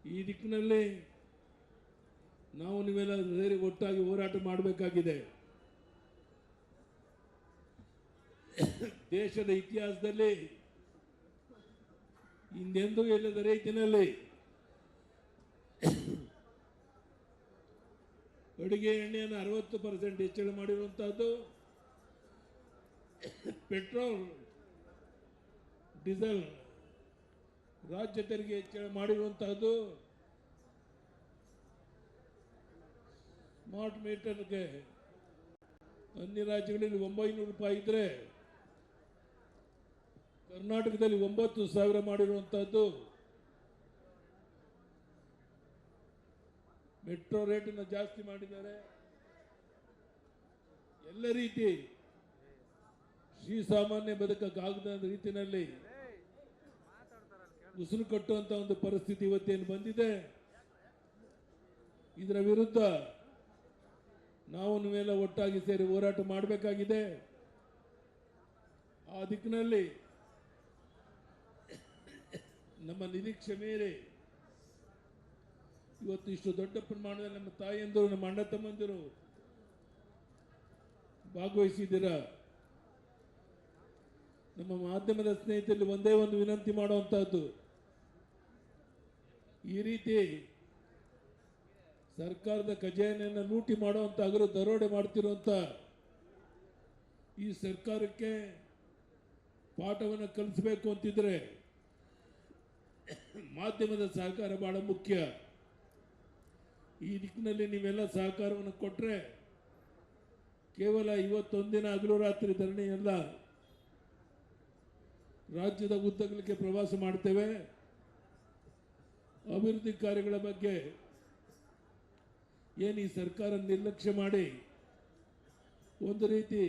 ಈ ದಿಕ್ಕಿನಲ್ಲಿ ನಾವು ನೀವೆಲ್ಲ ಸೇರಿ ಒಟ್ಟಾಗಿ ಹೋರಾಟ ಮಾಡಬೇಕಾಗಿದೆ. ದೇಶದ ಇತಿಹಾಸದಲ್ಲಿ ಹಿಂದೆಂದೂ ಇಲ್ಲದ ರೀತಿಯಲ್ಲಿ ಅಡುಗೆ ಎಣ್ಣೆಯನ್ನು 60% ಹೆಚ್ಚಳ ಮಾಡಿರುವಂತಹದ್ದು, ಪೆಟ್ರೋಲ್ ಡೀಸೆಲ್ ರಾಜ್ಯ ತೆರಿಗೆ ಹೆಚ್ಚಳ ಮಾಡಿರುವಂತಹದ್ದು, ಸ್ಮಾರ್ಟ್ ಮೀಟರ್ಗೆ ಅನ್ಯ ರಾಜ್ಯಗಳಲ್ಲಿ 900 ರೂಪಾಯಿ ಇದ್ರೆ ಕರ್ನಾಟಕದಲ್ಲಿ 9,000 ಮಾಡಿರುವಂತಹದ್ದು, ಮೆಟ್ರೋ ರೇಟನ್ನು ಜಾಸ್ತಿ ಮಾಡಿದ್ದಾರೆ. ಎಲ್ಲ ರೀತಿ ಶ್ರೀಸಾಮಾನ್ಯ ಬದುಕಕ್ಕಾಗದ ರೀತಿಯಲ್ಲಿ ಉಸಿರು ಕಟ್ಟುವಂತ ಒಂದು ಪರಿಸ್ಥಿತಿ ಇವತ್ತೇನು ಬಂದಿದೆ. ಇದರ ವಿರುದ್ಧ ನಾವು ನೀವೆಲ್ಲ ಒಟ್ಟಾಗಿ ಸೇರಿ ಹೋರಾಟ ಮಾಡಬೇಕಾಗಿದೆ. ಆ ದಿಕ್ಕಿನಲ್ಲಿ ನಮ್ಮ ನಿರೀಕ್ಷೆ ಮೀರಿ ಇವತ್ತು ಇಷ್ಟು ದೊಡ್ಡ ಪ್ರಮಾಣದಲ್ಲಿ ನಮ್ಮ ತಾಯಿಯಂದರು, ನಮ್ಮ ಅಣ್ಣ ತಮ್ಮಂದಿರು ಭಾಗವಹಿಸಿದ್ದೀರಾ. ನಮ್ಮ ಮಾಧ್ಯಮದ ಸ್ನೇಹಿತರಲ್ಲಿ ಒಂದೇ ಒಂದು ವಿನಂತಿ ಮಾಡುವಂತಹದ್ದು, ಈ ರೀತಿ ಸರ್ಕಾರದ ಖಜಾನೆಯನ್ನು ಲೂಟಿ ಮಾಡುವಂತ ಹಗಲು ದರೋಡೆ ಮಾಡ್ತಿರುವಂತ ಈ ಸರ್ಕಾರಕ್ಕೆ ಪಾಠವನ್ನು ಕಲಿಸಬೇಕು ಅಂತಿದ್ರೆ ಮಾಧ್ಯಮದ ಸಹಕಾರ ಬಹಳ ಮುಖ್ಯ. ಈ ದಿಕ್ಕಿನಲ್ಲಿ ನೀವೆಲ್ಲ ಸಹಕಾರವನ್ನು ಕೊಟ್ಟರೆ ಕೇವಲ ಇವತ್ತೊಂದಿನ ಹಗಲು ರಾತ್ರಿ ಧರಣಿ ಅಲ್ಲ, ರಾಜ್ಯದ ಉದ್ದಗಲಕ್ಕೆ ಪ್ರವಾಸ ಮಾಡ್ತೇವೆ. ಅಭಿವೃದ್ಧಿ ಕಾರ್ಯಗಳ ಬಗ್ಗೆ ಏನು ಈ ಸರ್ಕಾರ ನಿರ್ಲಕ್ಷ್ಯ ಮಾಡಿ ಒಂದು ರೀತಿ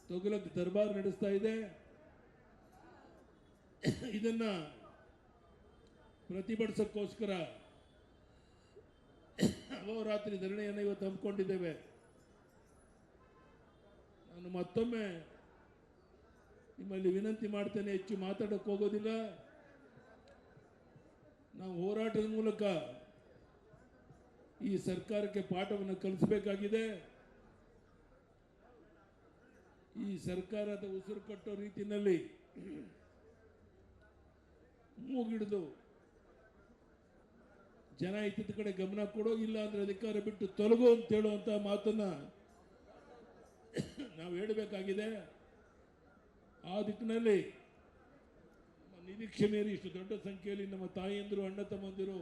ತೊಗಲಕ್ಕೆ ದರ್ಬಾರ್ ನಡೆಸ್ತಾ ಇದೆ, ಇದನ್ನ ಪ್ರತಿಭಟಿಸೋಕ್ಕೋಸ್ಕರ ಅಹೋರಾತ್ರಿ ಧರಣಿಯನ್ನು ಇವತ್ತು ಹಮ್ಮಿಕೊಂಡಿದ್ದೇವೆ. ನಾನು ಮತ್ತೊಮ್ಮೆ ನಿಮ್ಮಲ್ಲಿ ವಿನಂತಿ ಮಾಡ್ತೇನೆ, ಹೆಚ್ಚು ಮಾತಾಡಕ್ಕೆ ಹೋಗೋದಿಲ್ಲ. ನಾವು ಹೋರಾಟದ ಮೂಲಕ ಈ ಸರ್ಕಾರಕ್ಕೆ ಪಾಠವನ್ನು ಕಲಿಸಬೇಕಾಗಿದೆ. ಈ ಸರ್ಕಾರದ ಉಸಿರು ಕಟ್ಟೋ ರೀತಿಯಲ್ಲಿ ಮೂಗಿಡಿದು ಜನ ಹಿತದ ಕಡೆ ಗಮನ ಕೊಡೋಗಿಲ್ಲ ಅಂದ್ರೆ ಅಧಿಕಾರ ಬಿಟ್ಟು ತೊಲಗು ಅಂತ ಹೇಳುವಂತ ಮಾತನ್ನ ನಾವು ಹೇಳಬೇಕಾಗಿದೆ. ಆ ದಿಕ್ಕಿನಲ್ಲಿ ನಮ್ಮ ನಿರೀಕ್ಷೆ ಮೀರಿ ಇಷ್ಟು ದೊಡ್ಡ ಸಂಖ್ಯೆಯಲ್ಲಿ ನಮ್ಮ ತಾಯಿಯಂದರು, ಅಣ್ಣ ತಮ್ಮಂದಿರು,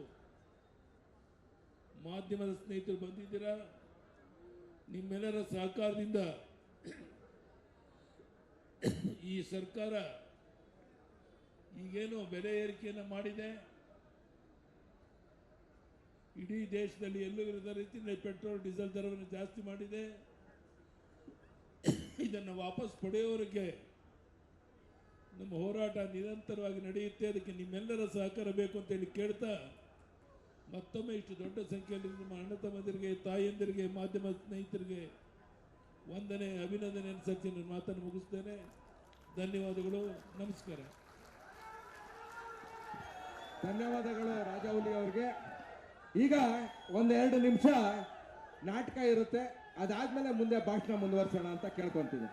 ಮಾಧ್ಯಮದ ಸ್ನೇಹಿತರು ಬಂದಿದ್ದೀರಾ. ನಿಮ್ಮೆಲ್ಲರ ಸಹಕಾರದಿಂದ ಈ ಸರ್ಕಾರ ಈಗೇನು ಬೆಲೆ ಏರಿಕೆಯನ್ನು ಮಾಡಿದೆ, ಇಡೀ ದೇಶದಲ್ಲಿ ಎಲ್ಲೂ ಇರದ ರೀತಿಯಲ್ಲಿ ಪೆಟ್ರೋಲ್ ಡೀಸೆಲ್ ದರವನ್ನು ಜಾಸ್ತಿ ಮಾಡಿದೆ. ಇದನ್ನು ವಾಪಸ್ ಪಡೆಯುವವರೆಗೆ ನಮ್ಮ ಹೋರಾಟ ನಿರಂತರವಾಗಿ ನಡೆಯುತ್ತೆ. ಅದಕ್ಕೆ ನಿಮ್ಮೆಲ್ಲರ ಸಹಕಾರ ಬೇಕು ಅಂತೇಳಿ ಕೇಳ್ತಾ, ಮತ್ತೊಮ್ಮೆ ಇಷ್ಟು ದೊಡ್ಡ ಸಂಖ್ಯೆಯಲ್ಲಿ ನಮ್ಮ ಅಣ್ಣ ತಮ್ಮಂದಿರಿಗೆ, ತಾಯಿಯಂದಿರಿಗೆ, ಮಾಧ್ಯಮ ಸ್ನೇಹಿತರಿಗೆ ವಂದನೆ ಅಭಿನಂದನೆ ಅನುಸರಿಸಿ ನನ್ನ ಮಾತನ್ನು ಮುಗಿಸ್ತೇನೆ. ಧನ್ಯವಾದಗಳು, ನಮಸ್ಕಾರ. ಧನ್ಯವಾದಗಳು ರಾಜೌಲಿ ಅವ್ರಿಗೆ. ಈಗ ಒಂದೆರಡು ನಿಮಿಷ ನಾಟಕ ಇರುತ್ತೆ, ಅದಾದ್ಮೇಲೆ ಮುಂದೆ ಭಾಷಣ ಮುಂದುವರ್ಸೋಣ ಅಂತ ಕೇಳ್ಕೊಂತೀನಿ.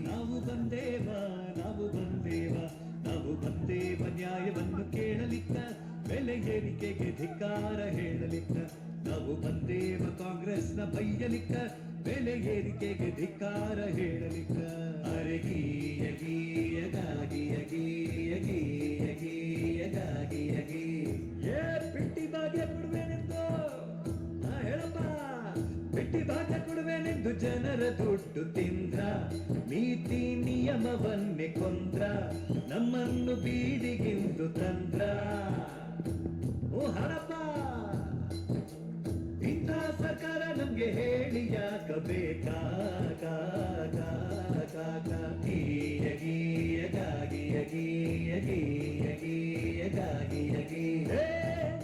ನಾವು ಬಂದೇವ ನ್ಯಾಯವನ್ನು ಕೇಳಲಿಕ್ಕ, ಬೆಲೆ ಏರಿಕೆಗೆ ಧಿಕ್ಕಾರ ಹೇಳಲಿಕ್ಕ. ನಾವು ಬಂದೇವ ಕಾಂಗ್ರೆಸ್ನ ಬೈಯಲಿಕ್ಕ, ಬೆಲೆ ಏರಿಕೆಗೆ ಧಿಕ್ಕಾರ ಹೇಳಲಿಕ್ಕ. ಏ ಬಿಟ್ಟಿ ಭಾಗ್ಯ ಕೊಡುವೇನೆಂದು ಹೇಳಪ್ಪ, ಬಿಟ್ಟಿ ಭಾಗ್ಯ ಕೊಡುವೇನೆಂದು ಜನರ ದುಡ್ಡು ತಿಂದ್ರ, ನೀತಿ ನಿಯಮವನ್ನೇ ಕೊಂದ್ರ, ನಮ್ಮನ್ನು ಬೀದಿಗಿಂದು ತಂದ್ರ. ಓ ಹರಪ್ಪ, ಇಂಥ ಸರ್ಕಾರ ನಮ್ಗೆ ಹೇಳಿ ಯಾಕ ಬೇಕಾ?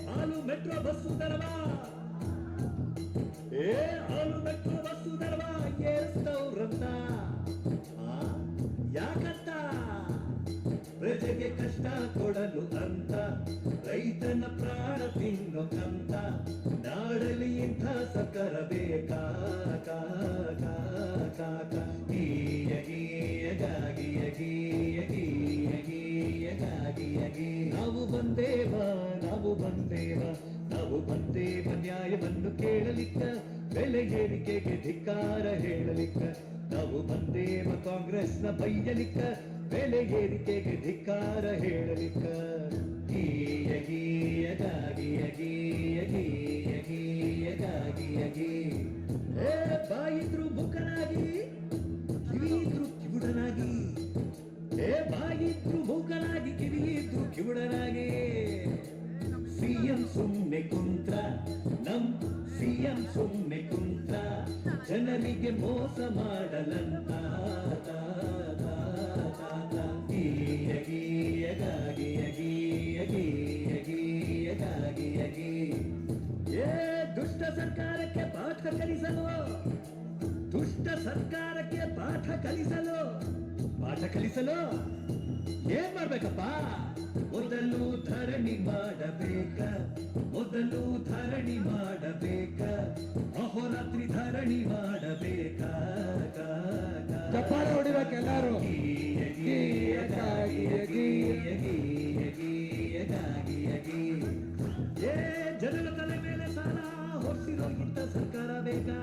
ಹಾಲು ಮೆಟ್ರೋ ಬಸ್ಸು ದರವಾ, ಹಾಲು ಮೆಟ್ರೋ ಬಸ್ಸು ದರವಾ ಏರಿಸ್ತವ್ರಂತ. ಯಾಕಂತ? ಪ್ರಜೆಗೆ ಕಷ್ಟ ಕೊಡಲು ಅಂತ, ರೈತನ ಪ್ರಾಣ ತಿನ್ನೋಕಂತ. ನಾಡಲ್ಲಿ ಇಂಥ ಸರ್ಕಾರ ಬೇಕಾ? ನಾವು ಬಂದೇವ ನ್ಯಾಯವನ್ನು ಕೇಳಲಿಕ್ಕ, ಬೆಲೆ ಏರಿಕೆಗೆ ಧಿಕ್ಕಾರ ಹೇಳಲಿಕ್ಕ. ನಾವು ಬಂದೇವ ಕಾಂಗ್ರೆಸ್ನ ಬೈಯಲಿಕ್ಕ, ಬೆಲೆ ಏರಿಕೆಗೆ ಧಿಕ್ಕಾರ ಹೇಳಲಿಕ್ಕ. ಬಾಯಿದ್ರು ಬುಕ್ಕನಾಗಿ, ಕಿವಿಯಿದ್ರು ಕಿವುಡನಾಗಿ. ಬಾಯಿದ್ರು ಮೂಕನಾಗಿ, ಕಿವಿಯಿದ್ರು ಕಿವುಡನಾಗಿ. ಸಿಎಂ ಸುಮ್ಮನೆ ಕುಂತ್ರ, ನಮ್ ಸಿಎಂ ಸುಮ್ಮನೆ ಕುಂತ್ರ, ಜನರಿಗೆ ಮೋಸ ಮಾಡಲಂತ. ದುಷ್ಟ ಸರ್ಕಾರಕ್ಕೆ ಪಾಠ ಕಲಿಸಲು, ದುಷ್ಟ ಸರ್ಕಾರಕ್ಕೆ ಪಾಠ ಕಲಿಸಲು ಏನ್ ಮಾಡ್ಬೇಕಪ್ಪ? ಮೊದಲು ಧರಣಿ ಮಾಡಬೇಕ, ಅಹೋರಾತ್ರಿ ಧರಣಿ ಮಾಡಬೇಕ. ಚಪ್ಪಾಳೆ ಹೊಡಿಬೇಕು ಎಲ್ಲರೂ. ಜನರ ತಲೆ ಮೇಲೆ ಸಾಲ ಹೊರಿಸಿರೋ ಇಂಥ ಸರ್ಕಾರ ಬೇಕಾ?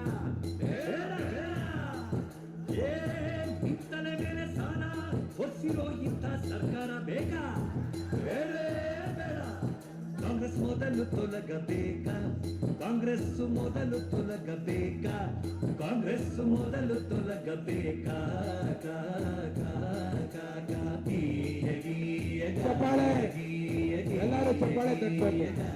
ತಲೆ ಮೇಲೆ ಸಾಲ ಹೊರಿಸಿರೋ ಇಂಥ ಸರ್ಕಾರ ಬೇಕಾ? ಬೇಡ. ಕಾಂಗ್ರೆಸ್ ಮೊದಲು ತೊಲಗಬೇಕಾ? ಕಾಂಗ್ರೆಸ್ ಮೊದಲು ತೊಲಗಬೇಕಾ? ಚಪ್ಪಾಳೆ, ಎಲ್ಲರೂ ಚಪ್ಪಾಳೆ ತಟ್ಟಬೇಕು.